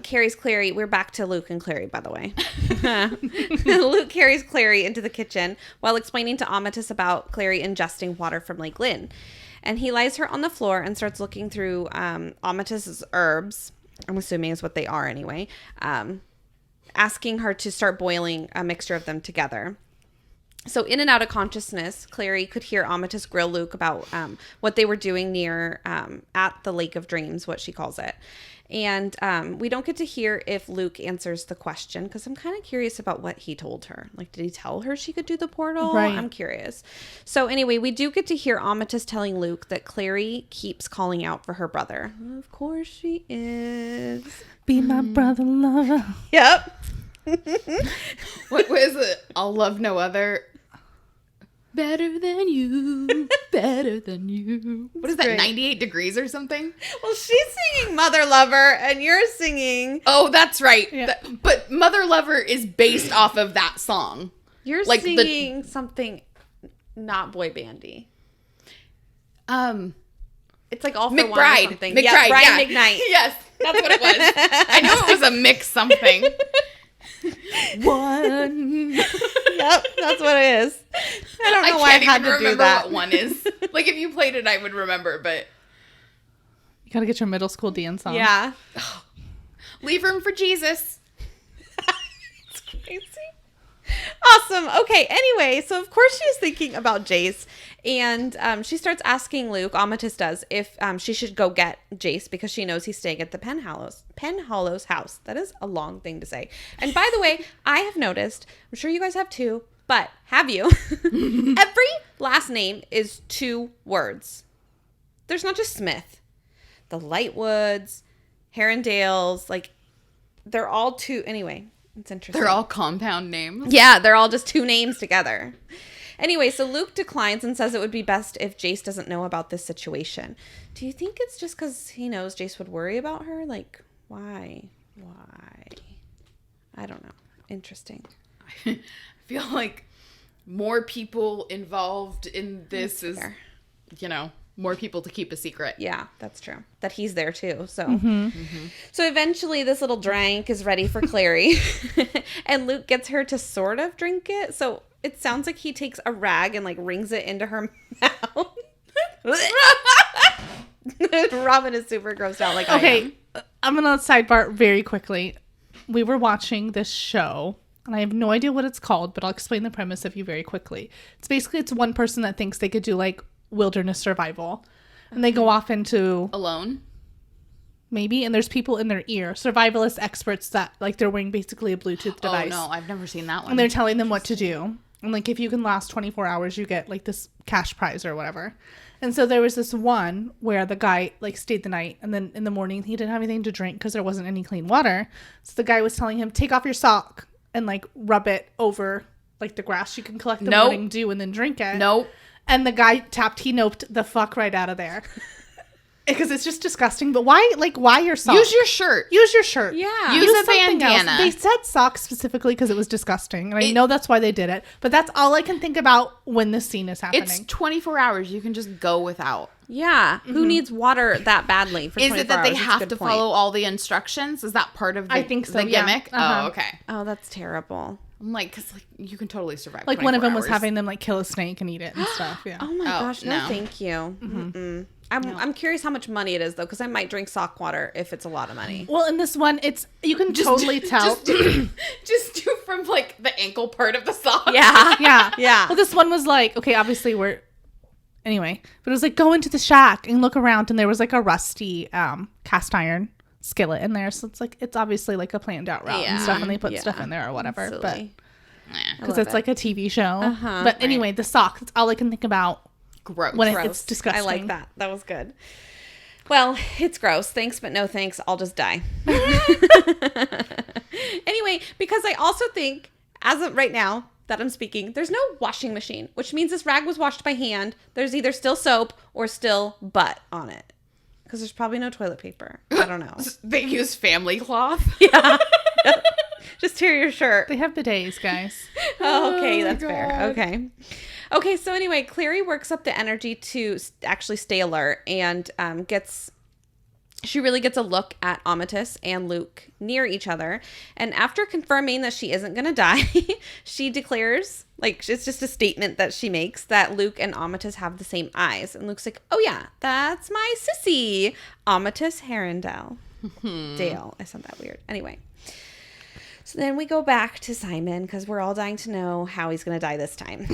Speaker 3: carries Clary. We're back to Luke and Clary, by the way. Luke carries Clary into the kitchen while explaining to Amatis about Clary ingesting water from Lake Lynn. And he lies her on the floor and starts looking through Amatis's herbs. I'm assuming is what they are anyway. Asking her to start boiling a mixture of them together. So in and out of consciousness, Clary could hear Amatis grill Luke about what they were doing near at the Lake of Dreams, what she calls it. And we don't get to hear if Luke answers the question because I'm kind of curious about what he told her. Like, did he tell her she could do the portal?
Speaker 2: Right.
Speaker 3: I'm curious. So anyway, we do get to hear Amatis telling Luke that Clary keeps calling out for her brother. Of course she is.
Speaker 2: Be my brother lover.
Speaker 3: Yep.
Speaker 1: What is it? I'll love no other. Better than you. Better than you. What is that,
Speaker 3: great.
Speaker 1: 98 Degrees or something?
Speaker 3: Well, she's singing Mother Lover and you're singing.
Speaker 1: Oh, that's right.
Speaker 2: Yeah.
Speaker 1: But Mother Lover is based off of that song.
Speaker 3: You're
Speaker 1: Like
Speaker 3: singing something not boy bandy. It's like All for One or
Speaker 1: McBride.
Speaker 3: something.
Speaker 1: McBride,
Speaker 3: Yeah, Brian
Speaker 1: yeah.
Speaker 3: McKnight.
Speaker 1: Yes, that's what it was. I knew it was a mix something. One.
Speaker 3: Yep, that's what it is. I don't know why I
Speaker 1: can't
Speaker 3: had
Speaker 1: even
Speaker 3: to do
Speaker 1: remember
Speaker 3: that.
Speaker 1: what one is. Like, if you played it, I would remember, but...
Speaker 2: You gotta get your middle school dance on.
Speaker 3: Yeah.
Speaker 1: Leave room for Jesus.
Speaker 3: It's crazy. Awesome. Okay, anyway, so of course she's thinking about Jace And she starts asking Luke, Amatis does, if she should go get Jace because she knows he's staying at the Penhallows house. That is a long thing to say. And by the way, I have noticed, I'm sure you guys have too, but have you? Every last name is 2 words. There's not just Smith. The Lightwoods, Herondales, like, they're all 2. Anyway, it's interesting.
Speaker 1: They're all compound names.
Speaker 3: Yeah, they're all just 2 names together. Anyway, so Luke declines and says it would be best if Jace doesn't know about this situation. Do you think it's just because he knows Jace would worry about her? Like, why? I don't know. Interesting.
Speaker 1: I feel like more people involved in this is, more people to keep a secret.
Speaker 3: Yeah, that's true. That he's there too. So, So eventually this little drink is ready for Clary, and Luke gets her to sort of drink it. So it sounds like he takes a rag and like wrings it into her mouth. Robin is super grossed out. Like,
Speaker 2: okay, I'm gonna sidebar very quickly. We were watching this show, and I have no idea what it's called, but I'll explain the premise of you very quickly. It's one person that thinks they could do like wilderness survival, and they go off into
Speaker 1: Alone?
Speaker 2: maybe, and there's people in their ear, survivalist experts that like they're wearing basically a Bluetooth device.
Speaker 1: Oh no, I've never seen that one.
Speaker 2: And they're telling them what to do. And like if you can last 24 hours, you get like this cash prize or whatever. And so there was this one where the guy like stayed the night, and then in the morning he didn't have anything to drink because there wasn't any clean water. So the guy was telling him, take off your sock and like rub it over like the grass. You can collect the morning dew and then drink it.
Speaker 1: Nope.
Speaker 2: And the guy he noped the fuck right out of there. Because it's just disgusting. But why your sock?
Speaker 1: Use your shirt.
Speaker 2: Use your shirt.
Speaker 3: Yeah.
Speaker 1: Use a
Speaker 2: something
Speaker 1: bandana.
Speaker 2: else. They said socks specifically because it was disgusting. And I know that's why they did it. But that's all I can think about when this scene is happening.
Speaker 1: It's 24 hours. You can just go without.
Speaker 3: Yeah. Who needs water that badly for 24 hours?
Speaker 1: Is it that they
Speaker 3: That's a
Speaker 1: have
Speaker 3: good
Speaker 1: to
Speaker 3: point.
Speaker 1: follow all the instructions? Is that part of the,
Speaker 2: I think so,
Speaker 1: the gimmick?
Speaker 2: yeah.
Speaker 1: Oh, okay.
Speaker 3: Oh, that's terrible.
Speaker 1: I'm like, because like, you can totally survive
Speaker 2: like one of
Speaker 1: 24
Speaker 2: them was
Speaker 1: hours.
Speaker 2: having them like kill a snake and eat it and stuff. Yeah.
Speaker 3: Oh my gosh, no,
Speaker 1: no.
Speaker 3: thank you. I'm curious how much money it is though, because I might drink sock water if it's a lot of money.
Speaker 2: Well, in this one, you can totally tell.
Speaker 1: Just do from like the ankle part of the sock.
Speaker 3: Yeah,
Speaker 2: yeah. Well, this one was like, okay, obviously anyway, but it was like go into the shack and look around, and there was like a rusty cast iron skillet in there, so it's obviously like a planned out route and stuff, and they put stuff in there or whatever.
Speaker 3: Absolutely.
Speaker 2: But because it's like a TV show. But anyway, the sock, that's all I can think about.
Speaker 1: Gross.
Speaker 2: When it's disgusting.
Speaker 3: I like that. That was good. Well, it's gross. Thanks, but no thanks. I'll just die. Anyway, because I also think, as of right now that I'm speaking, there's no washing machine, which means this rag was washed by hand. There's either still soap or still butt on it. Because there's probably no toilet paper. I don't know.
Speaker 1: They use family cloth.
Speaker 3: Yeah. Just tear your shirt.
Speaker 2: They have bidets, guys.
Speaker 3: Oh, okay, that's fair. Okay, so anyway, Clary works up the energy to actually stay alert and she really gets a look at Amatis and Luke near each other. And after confirming that she isn't going to die, she declares, like, it's just a statement that she makes, that Luke and Amatis have the same eyes. And Luke's like, oh yeah, that's my sissy, Amatis Herondale. Dale. I said that weird. Anyway. So then we go back to Simon because we're all dying to know how he's going to die this time.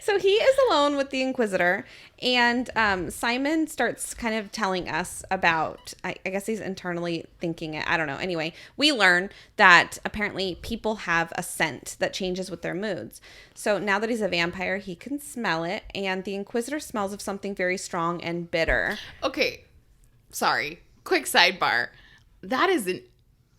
Speaker 3: So he is alone with the Inquisitor, and Simon starts kind of telling us about, I guess he's internally thinking it. I don't know. Anyway, we learn that apparently people have a scent that changes with their moods. So now that he's a vampire, he can smell it, and the Inquisitor smells of something very strong and bitter.
Speaker 1: Okay. Sorry. Quick sidebar. That is an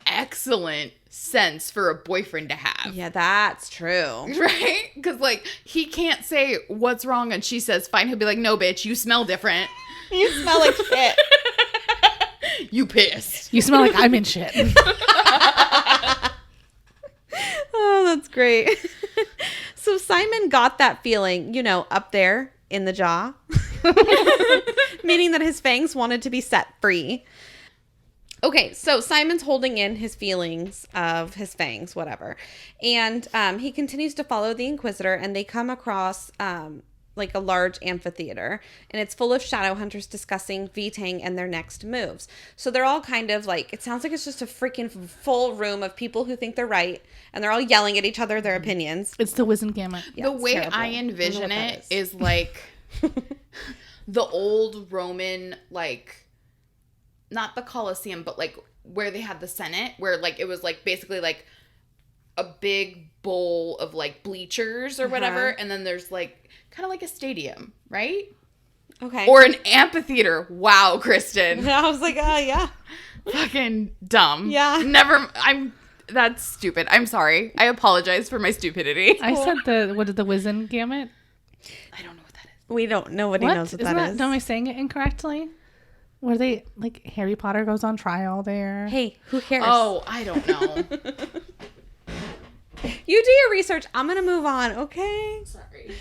Speaker 1: excellent sense for a boyfriend to have.
Speaker 3: Yeah, that's true.
Speaker 1: Right? Because, like, he can't say what's wrong and she says fine. He'll be like, no, bitch, you smell different.
Speaker 3: You smell like shit.
Speaker 1: You pissed.
Speaker 2: You smell like I'm in shit.
Speaker 3: Oh, that's great. So Simon got that feeling, up there in the jaw. Meaning that his fangs wanted to be set free. Okay, so Simon's holding in his feelings of his fangs, whatever. And he continues to follow the Inquisitor, and they come across like a large amphitheater, and it's full of Shadowhunters discussing VTang and their next moves. So they're all kind of like, it sounds like it's just a freaking full room of people who think they're right, and they're all yelling at each other their opinions.
Speaker 2: It's the Wizengamot.
Speaker 3: Yeah,
Speaker 1: the
Speaker 3: it's
Speaker 1: way
Speaker 3: terrible.
Speaker 1: I envision
Speaker 3: I don't know what
Speaker 1: it
Speaker 3: that
Speaker 1: is like the old Roman, like, not the Colosseum, but like where they had the Senate, where like it was like basically like a big bowl of like bleachers or whatever, and then there's like kind of like a stadium, right?
Speaker 3: Okay.
Speaker 1: Or an amphitheater. Wow, Kristen.
Speaker 3: I was like, oh, yeah.
Speaker 1: Fucking dumb.
Speaker 3: Yeah.
Speaker 1: That's stupid. I'm sorry. I apologize for my stupidity.
Speaker 2: I said the Wizengamot.
Speaker 1: I don't know what that is.
Speaker 3: We don't. Nobody knows what
Speaker 2: Isn't
Speaker 3: that is.
Speaker 2: Am I saying it incorrectly? Where they, like, Harry Potter goes on trial there.
Speaker 3: Hey, who cares?
Speaker 1: Oh, I don't know.
Speaker 3: You do your research. I'm going to move on, okay?
Speaker 1: Sorry.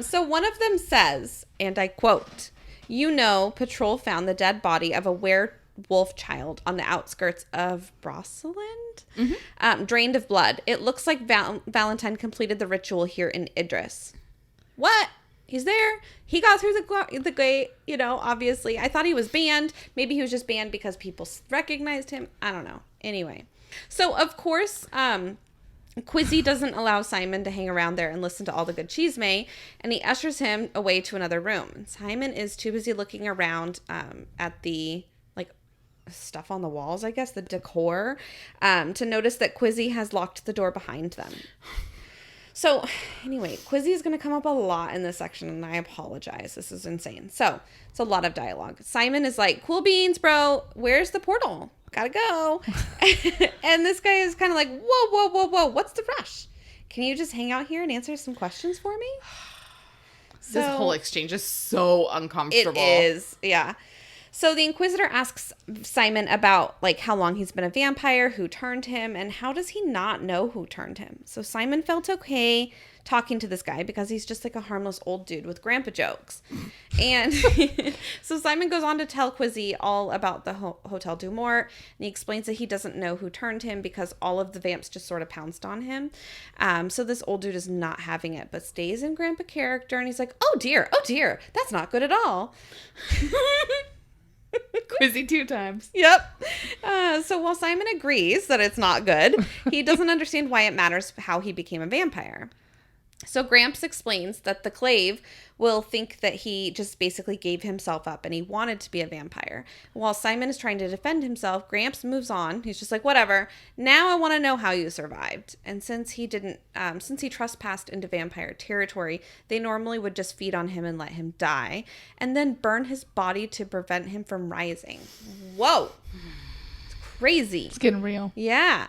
Speaker 3: So one of them says, and I quote, "You know, patrol found the dead body of a werewolf child on the outskirts of Brosseland, drained of blood. It looks like Valentine completed the ritual here in Idris." What? He's there. He got through the gate, you know, obviously. I thought he was banned. Maybe he was just banned because people recognized him. I don't know. Anyway. So, of course, Quizzy doesn't allow Simon to hang around there and listen to all the good chisme, and he ushers him away to another room. Simon is too busy looking around at the, like, stuff on the walls, I guess, the decor, to notice that Quizzy has locked the door behind them. So, anyway, Quizzy is going to come up a lot in this section, and I apologize. This is insane. So, it's a lot of dialogue. Simon is like, "Cool beans, bro. Where's the portal? Gotta go." And this guy is kind of like, whoa. What's the rush? Can you just hang out here and answer some questions for me?
Speaker 1: This whole exchange is so uncomfortable.
Speaker 3: It is, yeah. So the Inquisitor asks Simon about, like, how long he's been a vampire, who turned him, and how does he not know who turned him? So Simon felt okay talking to this guy because he's just like a harmless old dude with grandpa jokes. And so Simon goes on to tell Quizzy all about the Hotel du Mort, and he explains that he doesn't know who turned him because all of the vamps just sort of pounced on him. So this old dude is not having it, but stays in grandpa character, and he's like, oh dear, that's not good at all.
Speaker 1: Quizzy 2 times.
Speaker 3: Yep. So while Simon agrees that it's not good, he doesn't understand why it matters how he became a vampire. So Gramps explains that the Clave will think that he just basically gave himself up and he wanted to be a vampire. While Simon is trying to defend himself, Gramps moves on. He's just like, whatever. Now I want to know how you survived. And since he trespassed into vampire territory, they normally would just feed on him and let him die, and then burn his body to prevent him from rising. Whoa. It's crazy.
Speaker 2: It's getting real.
Speaker 3: Yeah.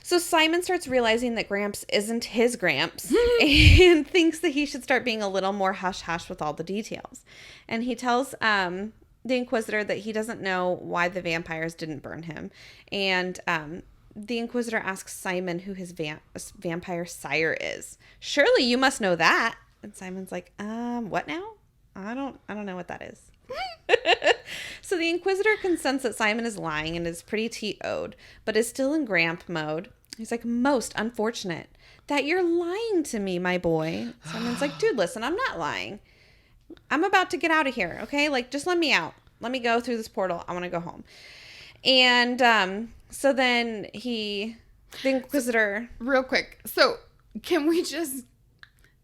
Speaker 3: So Simon starts realizing that Gramps isn't his Gramps and thinks that he should start being a little more hush-hush with all the details. And he tells the Inquisitor that he doesn't know why the vampires didn't burn him. And the Inquisitor asks Simon who his vampire sire is. Surely you must know that. And Simon's like, what now? I don't know what that is. So the Inquisitor consents that Simon is lying and is pretty TO'd, but is still in Gramp mode. He's like, most unfortunate that you're lying to me, my boy. Simon's like, dude, listen, I'm not lying. I'm about to get out of here, okay? Like, just let me out. Let me go through this portal. I want to go home. And so then the Inquisitor...
Speaker 1: Real quick. So, can we just...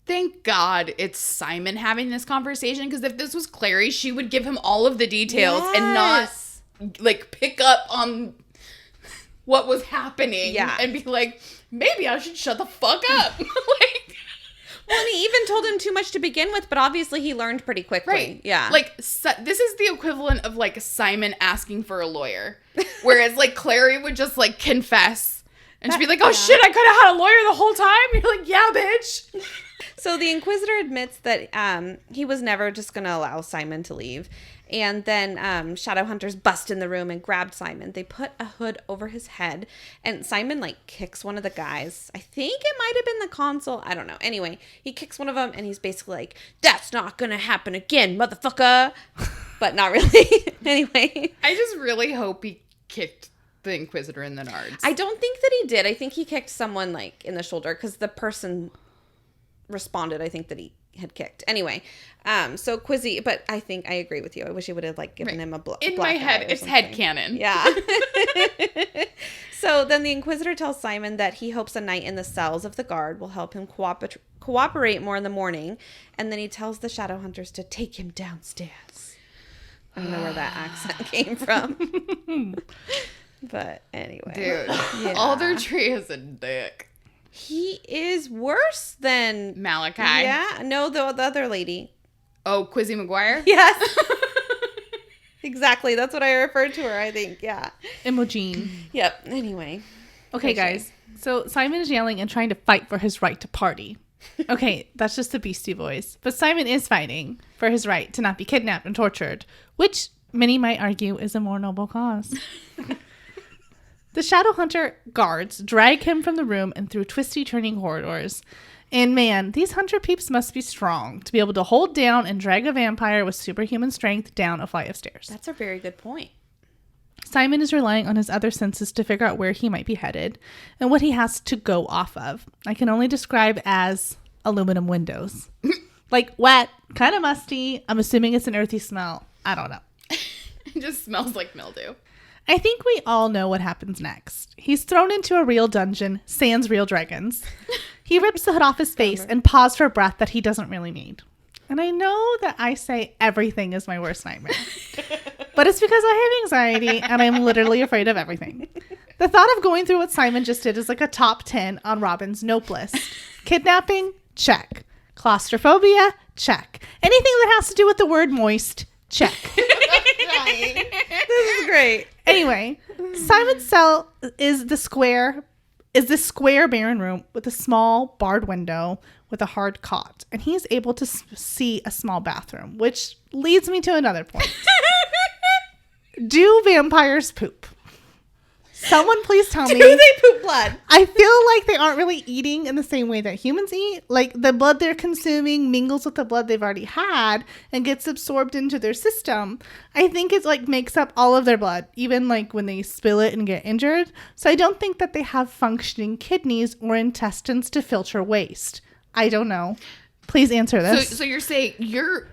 Speaker 1: Thank God it's Simon having this conversation, because if this was Clary, she would give him all of the details and not, like, pick up on what was happening and be like, maybe I should shut the fuck up. Like,
Speaker 3: well, and he even told him too much to begin with, but obviously he learned pretty quickly.
Speaker 1: Right.
Speaker 3: Yeah.
Speaker 1: Like, this is the equivalent of, like, Simon asking for a lawyer, whereas, like, Clary would just, like, confess and she'd be like, oh, shit, I could have had a lawyer the whole time? You're like, yeah, bitch.
Speaker 3: So the Inquisitor admits that he was never just going to allow Simon to leave. And then Shadowhunters bust in the room and grabbed Simon. They put a hood over his head, and Simon, like, kicks one of the guys. I think it might have been the consul. I don't know. Anyway, he kicks one of them, and he's basically like, that's not going to happen again, motherfucker. But not really. Anyway.
Speaker 1: I just really hope he kicked the Inquisitor in the nards.
Speaker 3: I don't think that he did. I think he kicked someone, like, in the shoulder, because the person responded, I think, that he had kicked. Anyway, so Quizzy, but I think I agree with you. I wish he would have like given him a
Speaker 1: in
Speaker 3: black
Speaker 1: my
Speaker 3: eye
Speaker 1: head.
Speaker 3: or
Speaker 1: It's
Speaker 3: something.
Speaker 1: headcanon.
Speaker 3: Yeah. So then the Inquisitor tells Simon that he hopes a night in the cells of the guard will help him cooperate more in the morning, and then he tells the Shadowhunters to take him downstairs. I don't know where that accent came from. But anyway.
Speaker 1: Dude,
Speaker 3: Yeah.
Speaker 1: Aldertree is a dick.
Speaker 3: He is worse than
Speaker 1: Malachi.
Speaker 3: Yeah. No, the other lady.
Speaker 1: Oh, Quizzy McGuire?
Speaker 3: Yes. Exactly. That's what I referred to her, I think. Yeah.
Speaker 2: Imogen.
Speaker 3: Yep. Anyway.
Speaker 2: Okay, guys. So Simon is yelling and trying to fight for his right to party. Okay, that's just the Beastie Boys. But Simon is fighting for his right to not be kidnapped and tortured, which many might argue is a more noble cause. The Shadowhunter guards drag him from the room and through twisty turning corridors. And man, these hunter peeps must be strong to be able to hold down and drag a vampire with superhuman strength down a flight of stairs.
Speaker 3: That's a very good point.
Speaker 2: Simon is relying on his other senses to figure out where he might be headed and what he has to go off of. I can only describe as aluminum windows. Like wet, kind of musty. I'm assuming it's an earthy smell. I don't know.
Speaker 1: It just smells like mildew.
Speaker 2: I think we all know what happens next. He's thrown into a real dungeon, sans real dragons. He rips the hood off his face and paws for a breath that he doesn't really need. And I know that I say everything is my worst nightmare. But it's because I have anxiety and I'm literally afraid of everything. The thought of going through what Simon just did is like a top 10 on Robin's nope list. Kidnapping? Check. Claustrophobia? Check. Anything that has to do with the word moist? Check.
Speaker 3: This is great.
Speaker 2: Anyway, Simon's cell is the square barren room with a small barred window with a hard cot, and he's able to see a small bathroom, which leads me to another point. Do vampires poop? Someone please tell me.
Speaker 3: Do they poop blood?
Speaker 2: I feel like they aren't really eating in the same way that humans eat. Like the blood they're consuming mingles with the blood they've already had and gets absorbed into their system. I think it's like makes up all of their blood, even like when they spill it and get injured. So I don't think that they have functioning kidneys or intestines to filter waste. I don't know. Please answer this.
Speaker 1: So you're saying your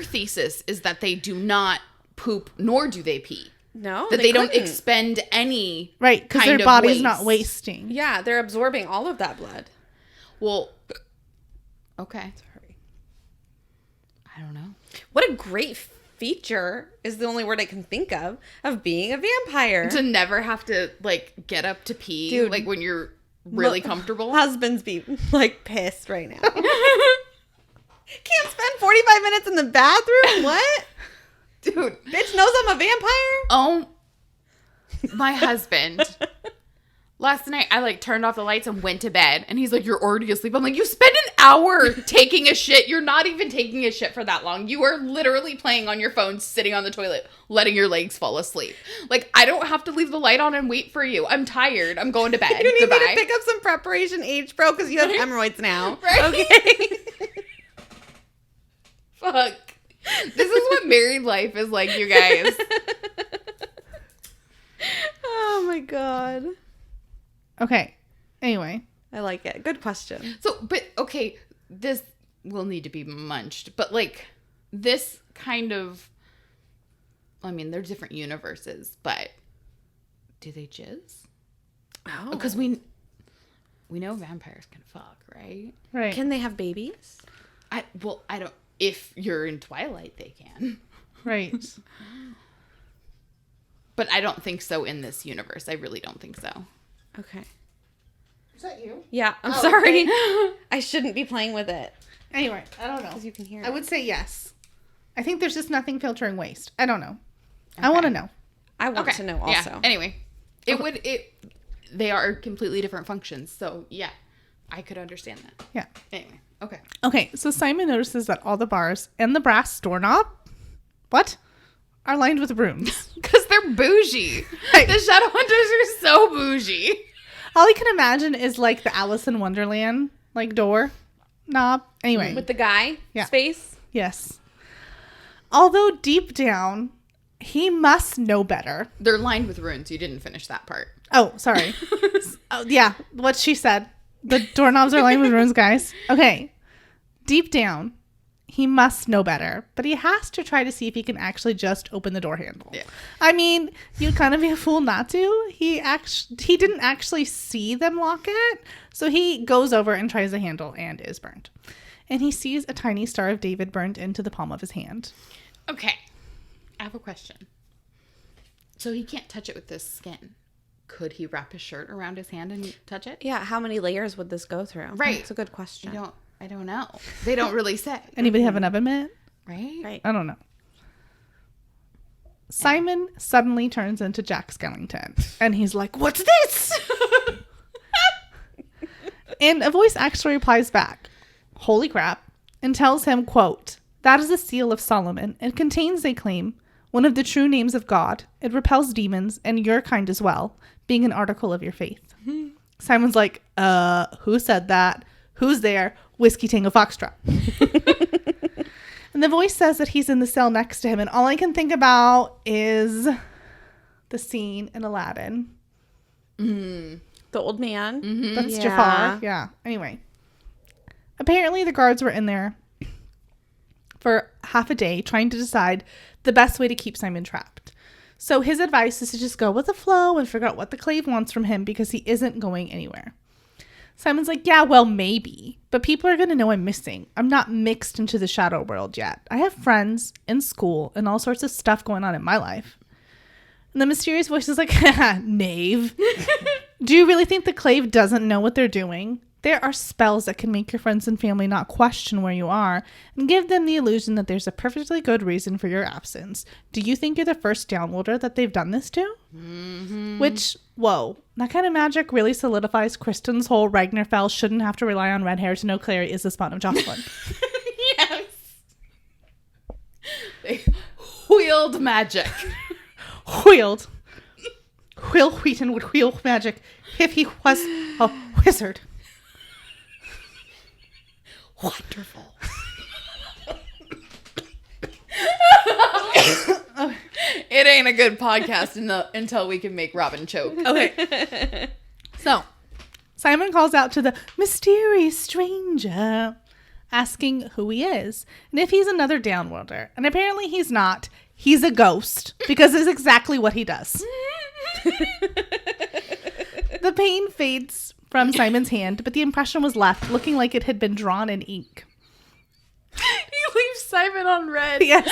Speaker 1: thesis is that they do not poop nor do they pee.
Speaker 3: No,
Speaker 1: That they don't expend any
Speaker 2: Right, because
Speaker 1: kind
Speaker 2: their
Speaker 1: of
Speaker 2: body's
Speaker 1: waste.
Speaker 2: not wasting.
Speaker 3: Yeah, they're absorbing all of that blood.
Speaker 1: Well, okay.
Speaker 3: Sorry.
Speaker 1: I don't know.
Speaker 3: What a great feature is the only word I can think of being a vampire.
Speaker 1: To never have to like get up to pee,
Speaker 3: Dude.
Speaker 1: like when you're really comfortable.
Speaker 3: Husbands be like pissed right now. Can't spend 45 minutes in the bathroom? What?
Speaker 1: Dude,
Speaker 3: Bitch knows I'm a vampire?
Speaker 1: oh, my husband. Last night, I like turned off the lights and went to bed. And he's like, you're already asleep. I'm like, you spent an hour taking a shit. You're not even taking a shit for that long. You are literally playing on your phone, sitting on the toilet, letting your legs fall asleep. Like, I don't have to leave the light on and wait for you. I'm tired. I'm going to bed.
Speaker 3: You need
Speaker 1: Goodbye.
Speaker 3: me to pick up some preparation H, bro, because you have hemorrhoids now.
Speaker 1: Right?
Speaker 3: Okay.
Speaker 1: Fuck. This is what married life is like, you guys.
Speaker 3: Oh my god.
Speaker 2: Okay. Anyway.
Speaker 3: I like it. Good question.
Speaker 1: So, but okay, this will need to be munched, but like this kind of, I mean, they're different universes, but do they jizz?
Speaker 3: Oh.
Speaker 1: Because we know vampires can fuck, right?
Speaker 2: Right.
Speaker 3: Can they have babies?
Speaker 1: I don't. If you're in Twilight, they can.
Speaker 2: Right.
Speaker 1: But I don't think so in this universe. I really don't think so.
Speaker 3: Okay.
Speaker 2: Is that you?
Speaker 3: Yeah, I'm
Speaker 1: Oh,
Speaker 3: sorry.
Speaker 1: okay.
Speaker 3: I shouldn't be playing with it.
Speaker 2: Anyway, I don't know.
Speaker 3: Because you can hear it.
Speaker 2: I would say yes. I think there's just nothing filtering waste. I don't know. I want to know.
Speaker 3: I want to know also.
Speaker 1: Yeah. Anyway, they are completely different functions. So yeah, I could understand that.
Speaker 2: Yeah.
Speaker 1: Anyway, okay.
Speaker 2: Okay, so Simon notices that all the bars and the brass doorknob, are lined with runes.
Speaker 1: Because they're bougie.
Speaker 2: Right.
Speaker 1: The Shadowhunters are so bougie.
Speaker 2: All I can imagine is like the Alice in Wonderland, like door knob. Anyway,
Speaker 3: With the guy?
Speaker 2: Yeah.
Speaker 3: Space?
Speaker 2: yes. Although deep down, he must know better.
Speaker 1: They're lined with runes. You didn't finish that part.
Speaker 2: Oh, sorry. Oh, yeah, what she said. The doorknobs are lined with runes, guys. Okay. Deep down, he must know better, but he has to try to see if he can actually just open the door handle.
Speaker 1: Yeah.
Speaker 2: I mean, you'd kind of be a fool not to. He didn't actually see them lock it, so he goes over and tries the handle and is burned. And he sees a tiny Star of David burned into the palm of his hand.
Speaker 1: Okay. I have a question. So he can't touch it with his skin. Could he wrap his shirt around his hand and touch it?
Speaker 3: Yeah, how many layers would this go through?
Speaker 1: Right.
Speaker 3: It's a good question.
Speaker 1: I don't know. They don't really say.
Speaker 2: Anybody have an oven mitt?
Speaker 1: Right?
Speaker 2: I don't know. Simon suddenly turns into Jack Skellington. And he's like, what's this? And a voice actually replies back, holy crap, and tells him, quote, that is a seal of Solomon. It contains, they claim, one of the true names of God. It repels demons and your kind as well, being an article of your faith. Simon's like, who said that? Who's there? Whiskey Tango Foxtrot. And the voice says that he's in the cell next to him. And all I can think about is the scene in Aladdin.
Speaker 3: The old man.
Speaker 1: Mm-hmm.
Speaker 2: That's Jafar. Yeah. Anyway. Apparently the guards were in there for half a day trying to decide the best way to keep Simon trapped. So his advice is to just go with the flow and figure out what the clave wants from him because he isn't going anywhere. Simon's like, yeah, well, maybe. But people are going to know I'm missing. I'm not mixed into the shadow world yet. I have friends in school and all sorts of stuff going on in my life. And the mysterious voice is like, knave. Do you really think the clave doesn't know what they're doing? There are spells that can make your friends and family not question where you are and give them the illusion that there's a perfectly good reason for your absence. Do you think you're the first Downworlder that they've done this to? Mm-hmm. Which, whoa, that kind of magic really solidifies Kristen's whole Ragnarfell shouldn't have to rely on red hair to know Claire is the spawn of Jocelyn.
Speaker 1: Yes. They wheeled magic.
Speaker 2: Wheeled. Will Wheaton would wheel magic if he was a wizard.
Speaker 1: Wonderful. It ain't a good podcast until we can make Robin choke.
Speaker 2: Okay. So, Simon calls out to the mysterious stranger, asking who he is and if he's another Downworlder. And apparently he's not. He's a ghost because it's exactly what he does. The pain fades from Simon's hand, but the impression was left, looking like it had been drawn in ink.
Speaker 1: He leaves Simon on red.
Speaker 2: Yes.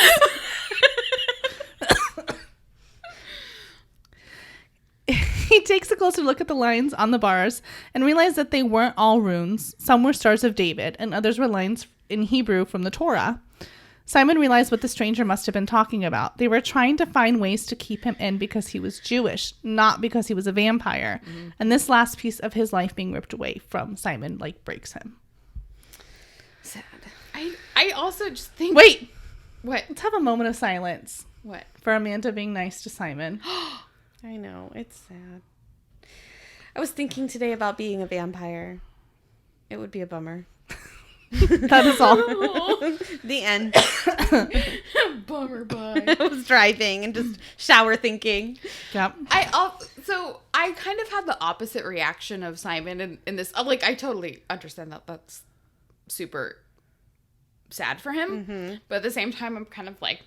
Speaker 2: He takes a closer look at the lines on the bars and realized that they weren't all runes. Some were stars of David, and others were lines in Hebrew from the Torah. Simon realized what the stranger must have been talking about. They were trying to find ways to keep him in because he was Jewish, not because he was a vampire. Mm-hmm. And this last piece of his life being ripped away from Simon, breaks him.
Speaker 1: Sad. I also just think...
Speaker 2: Wait!
Speaker 1: What?
Speaker 2: Let's have a moment of silence.
Speaker 1: What?
Speaker 2: For Amanda being nice to Simon.
Speaker 3: I know. It's sad. I was thinking today about being a vampire. It would be a bummer.
Speaker 2: That is all.
Speaker 3: The end.
Speaker 1: Bummer bye.
Speaker 3: I was driving and just shower thinking.
Speaker 2: Yep.
Speaker 1: So I kind of had the opposite reaction of Simon in this. I totally understand that that's super sad for him. Mm-hmm. But at the same time, I'm kind of like,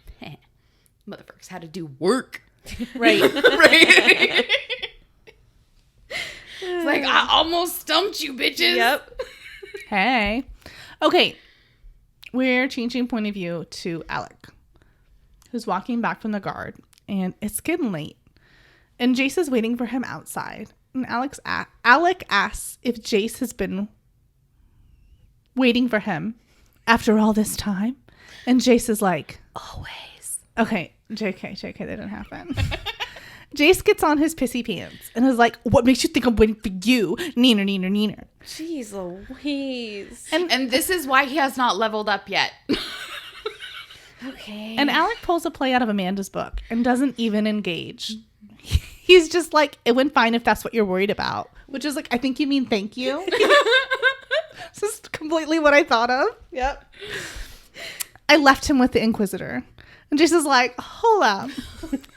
Speaker 1: motherfuckers had to do work.
Speaker 2: Right.
Speaker 1: Right. It's like, I almost stumped you, bitches.
Speaker 3: Yep.
Speaker 2: Hey. Okay. We're changing point of view to Alec, who's walking back from the guard, and it's getting late. And Jace is waiting for him outside. And Alec asks if Jace has been waiting for him after all this time. And Jace is like, always. Okay, JK, that didn't happen. Jace gets on his pissy pants and is like, what makes you think I'm waiting for you? Neener, neener, neener.
Speaker 3: Jeez Louise.
Speaker 1: And this is why he has not leveled up yet.
Speaker 3: Okay.
Speaker 2: And Alec pulls a play out of Amanda's book and doesn't even engage. He's just like, it went fine if that's what you're worried about. Which is like, I think you mean thank you. This is completely what I thought of.
Speaker 3: Yep.
Speaker 2: I left him with the Inquisitor. And Jace is like, hold up.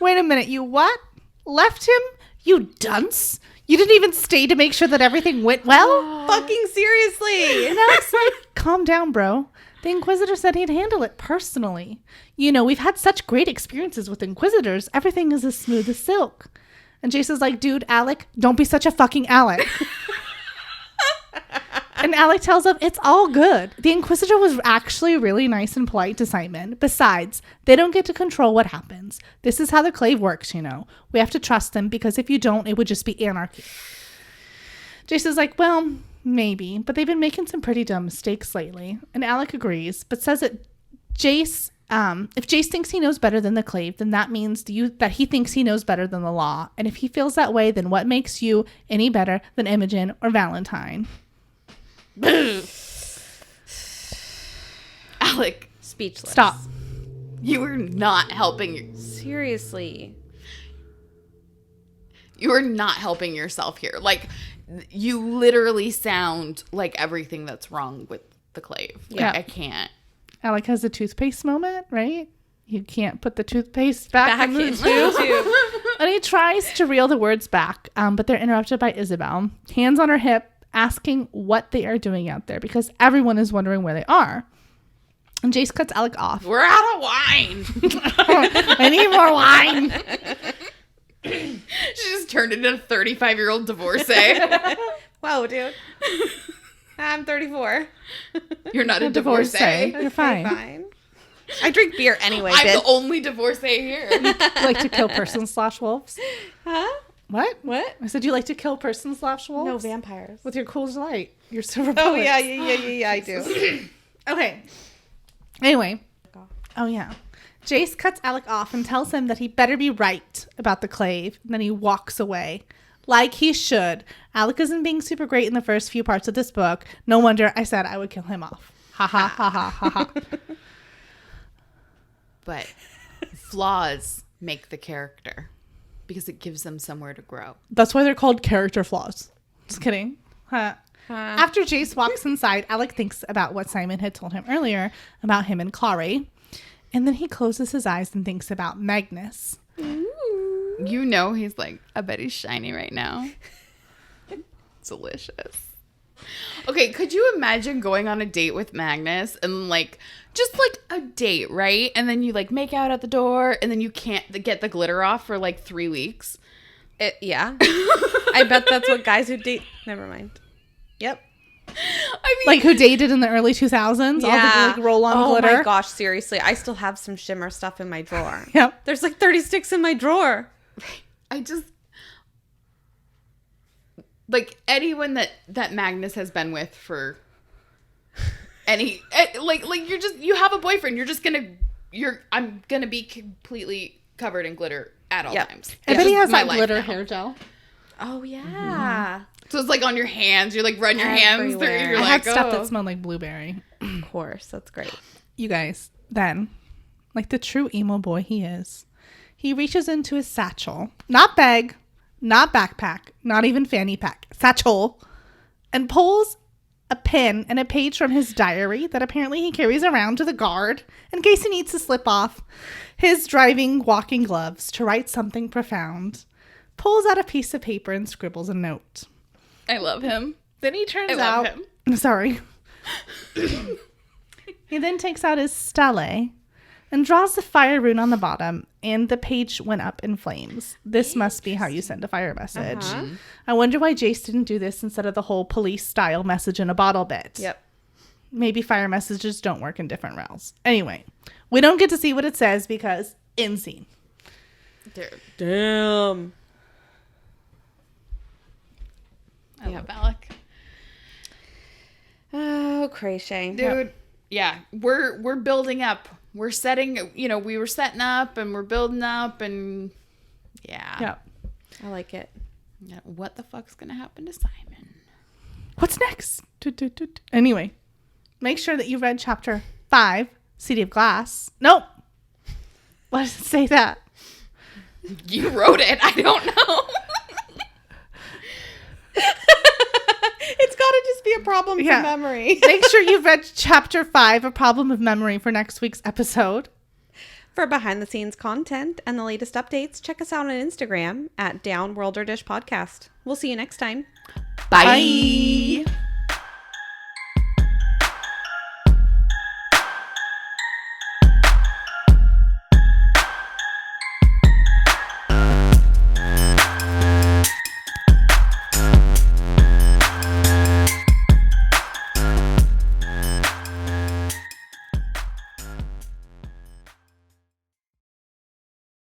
Speaker 2: Wait a minute, you what? Left him? You dunce? You didn't even stay to make sure that everything went well?
Speaker 3: Fucking seriously.
Speaker 2: And Alec's like, calm down, bro. The Inquisitor said he'd handle it personally. You know, we've had such great experiences with Inquisitors. Everything is as smooth as silk. And Jason's like, dude, Alec, don't be such a fucking Alec. And Alec tells him it's all good. The Inquisitor was actually really nice and polite to Simon. Besides, they don't get to control what happens. This is how the clave works, you know. We have to trust them because if you don't, it would just be anarchy. Jason's like, well, maybe, but they've been making some pretty dumb mistakes lately. And Alec agrees, but says that if Jace thinks he knows better than the clave, then that means that he thinks he knows better than the law. And if he feels that way, then what makes you any better than Imogen or Valentine?
Speaker 1: Alec,
Speaker 3: Speechless.
Speaker 2: Stop.
Speaker 1: you are not helping.
Speaker 3: Seriously.
Speaker 1: You are not helping yourself here. Like, you literally sound like everything that's wrong with the clave. Like,
Speaker 2: Yeah.
Speaker 1: I can't.
Speaker 2: Alec has a toothpaste moment, right? You can't put the toothpaste back in the
Speaker 3: into
Speaker 2: tube. And he tries to reel the words back, but they're interrupted by Isabel, hands on her hip, asking what they are doing out there because everyone is wondering where they are. And Jace cuts Alec off.
Speaker 1: We're out of wine.
Speaker 2: I need more wine.
Speaker 1: She just turned into a 35-year-old divorcee.
Speaker 3: Whoa, dude. I'm 34.
Speaker 1: You're not a divorcee.
Speaker 2: You're fine.
Speaker 3: Fine. I drink beer anyway,
Speaker 1: I'm
Speaker 3: bitch.
Speaker 1: the only divorcee here.
Speaker 2: You like to kill persons/wolves?
Speaker 3: Huh?
Speaker 2: What?
Speaker 3: What?
Speaker 2: I said you like to kill persons/wolves?
Speaker 3: No, vampires.
Speaker 2: With your Coors Light. Your silver
Speaker 3: Oh,
Speaker 2: bullets.
Speaker 3: yeah, I do.
Speaker 2: Okay. Anyway. Oh, yeah. Jace cuts Alec off and tells him that he better be right about the clave. And then he walks away. Like he should. Alec isn't being super great in the first few parts of this book. No wonder I said I would kill him off. Ha ha ha ha ha ha.
Speaker 1: But flaws make the character because it gives them somewhere to grow.
Speaker 2: That's why they're called character flaws. Just kidding. Huh. After Jace walks inside, Alec thinks about what Simon had told him earlier about him and Clary. And then he closes his eyes and thinks about Magnus.
Speaker 1: You know, he's like, I bet he's shiny right now. Delicious. Okay, could you imagine going on a date with Magnus and like, just like a date, right? And then you like make out at the door and then you can't get the glitter off for like 3 weeks.
Speaker 3: Yeah. I bet that's what guys who date. Never mind. Yep.
Speaker 1: I mean,
Speaker 2: Like who dated in the early 2000s? All the like roll-on glitter.
Speaker 3: Oh my gosh, seriously. I still have some shimmer stuff in my drawer.
Speaker 2: Yep.
Speaker 3: There's like 30 sticks in my drawer.
Speaker 1: I just like anyone that Magnus has been with for any like you have a boyfriend, I'm gonna be completely covered in glitter at all times.
Speaker 2: I bet he has
Speaker 1: my
Speaker 2: that
Speaker 1: life
Speaker 2: glitter
Speaker 1: now.
Speaker 2: hair gel.
Speaker 3: Oh, yeah.
Speaker 1: So it's like on your hands. You like run your hands through.
Speaker 3: Everywhere.
Speaker 1: You're
Speaker 2: I
Speaker 1: like,
Speaker 2: had stuff that smelled like blueberry.
Speaker 3: Of course. That's great.
Speaker 2: You guys, then, like the true emo boy he is, he reaches into his satchel, not bag, not backpack, not even fanny pack, satchel, and pulls a pen and a page from his diary that apparently he carries around to the guard in case he needs to slip off his driving walking gloves to write something profound. Pulls out a piece of paper and scribbles a note.
Speaker 1: I love him.
Speaker 2: Then he turns
Speaker 1: I love
Speaker 2: out...
Speaker 1: him.
Speaker 2: Sorry. He then takes out his stele and draws the fire rune on the bottom, and the page went up in flames. This must be how you send a fire message. I wonder why Jace didn't do this instead of the whole police-style message in a bottle bit.
Speaker 3: Yep.
Speaker 2: Maybe fire messages don't work in different realms. Anyway, we don't get to see what it says because end scene.
Speaker 1: Dude,
Speaker 3: Damn.
Speaker 1: I love Alec.
Speaker 3: Oh, crazy.
Speaker 1: Dude, yeah, we're building up. We're setting, we were setting up and we're building up and yeah.
Speaker 3: I like it.
Speaker 1: Yeah, what the fuck's gonna happen to Simon?
Speaker 2: What's next? Anyway, make sure that you read chapter 5, City of Glass. Nope. Why does it say that?
Speaker 1: You wrote it. I don't know.
Speaker 3: It's got to just be a problem for memory.
Speaker 2: Make sure you've read chapter 5, A Problem of Memory, for next week's episode.
Speaker 3: For behind the scenes content and the latest updates, check us out on Instagram at Downworlder Dish Podcast. We'll see you next time.
Speaker 1: Bye.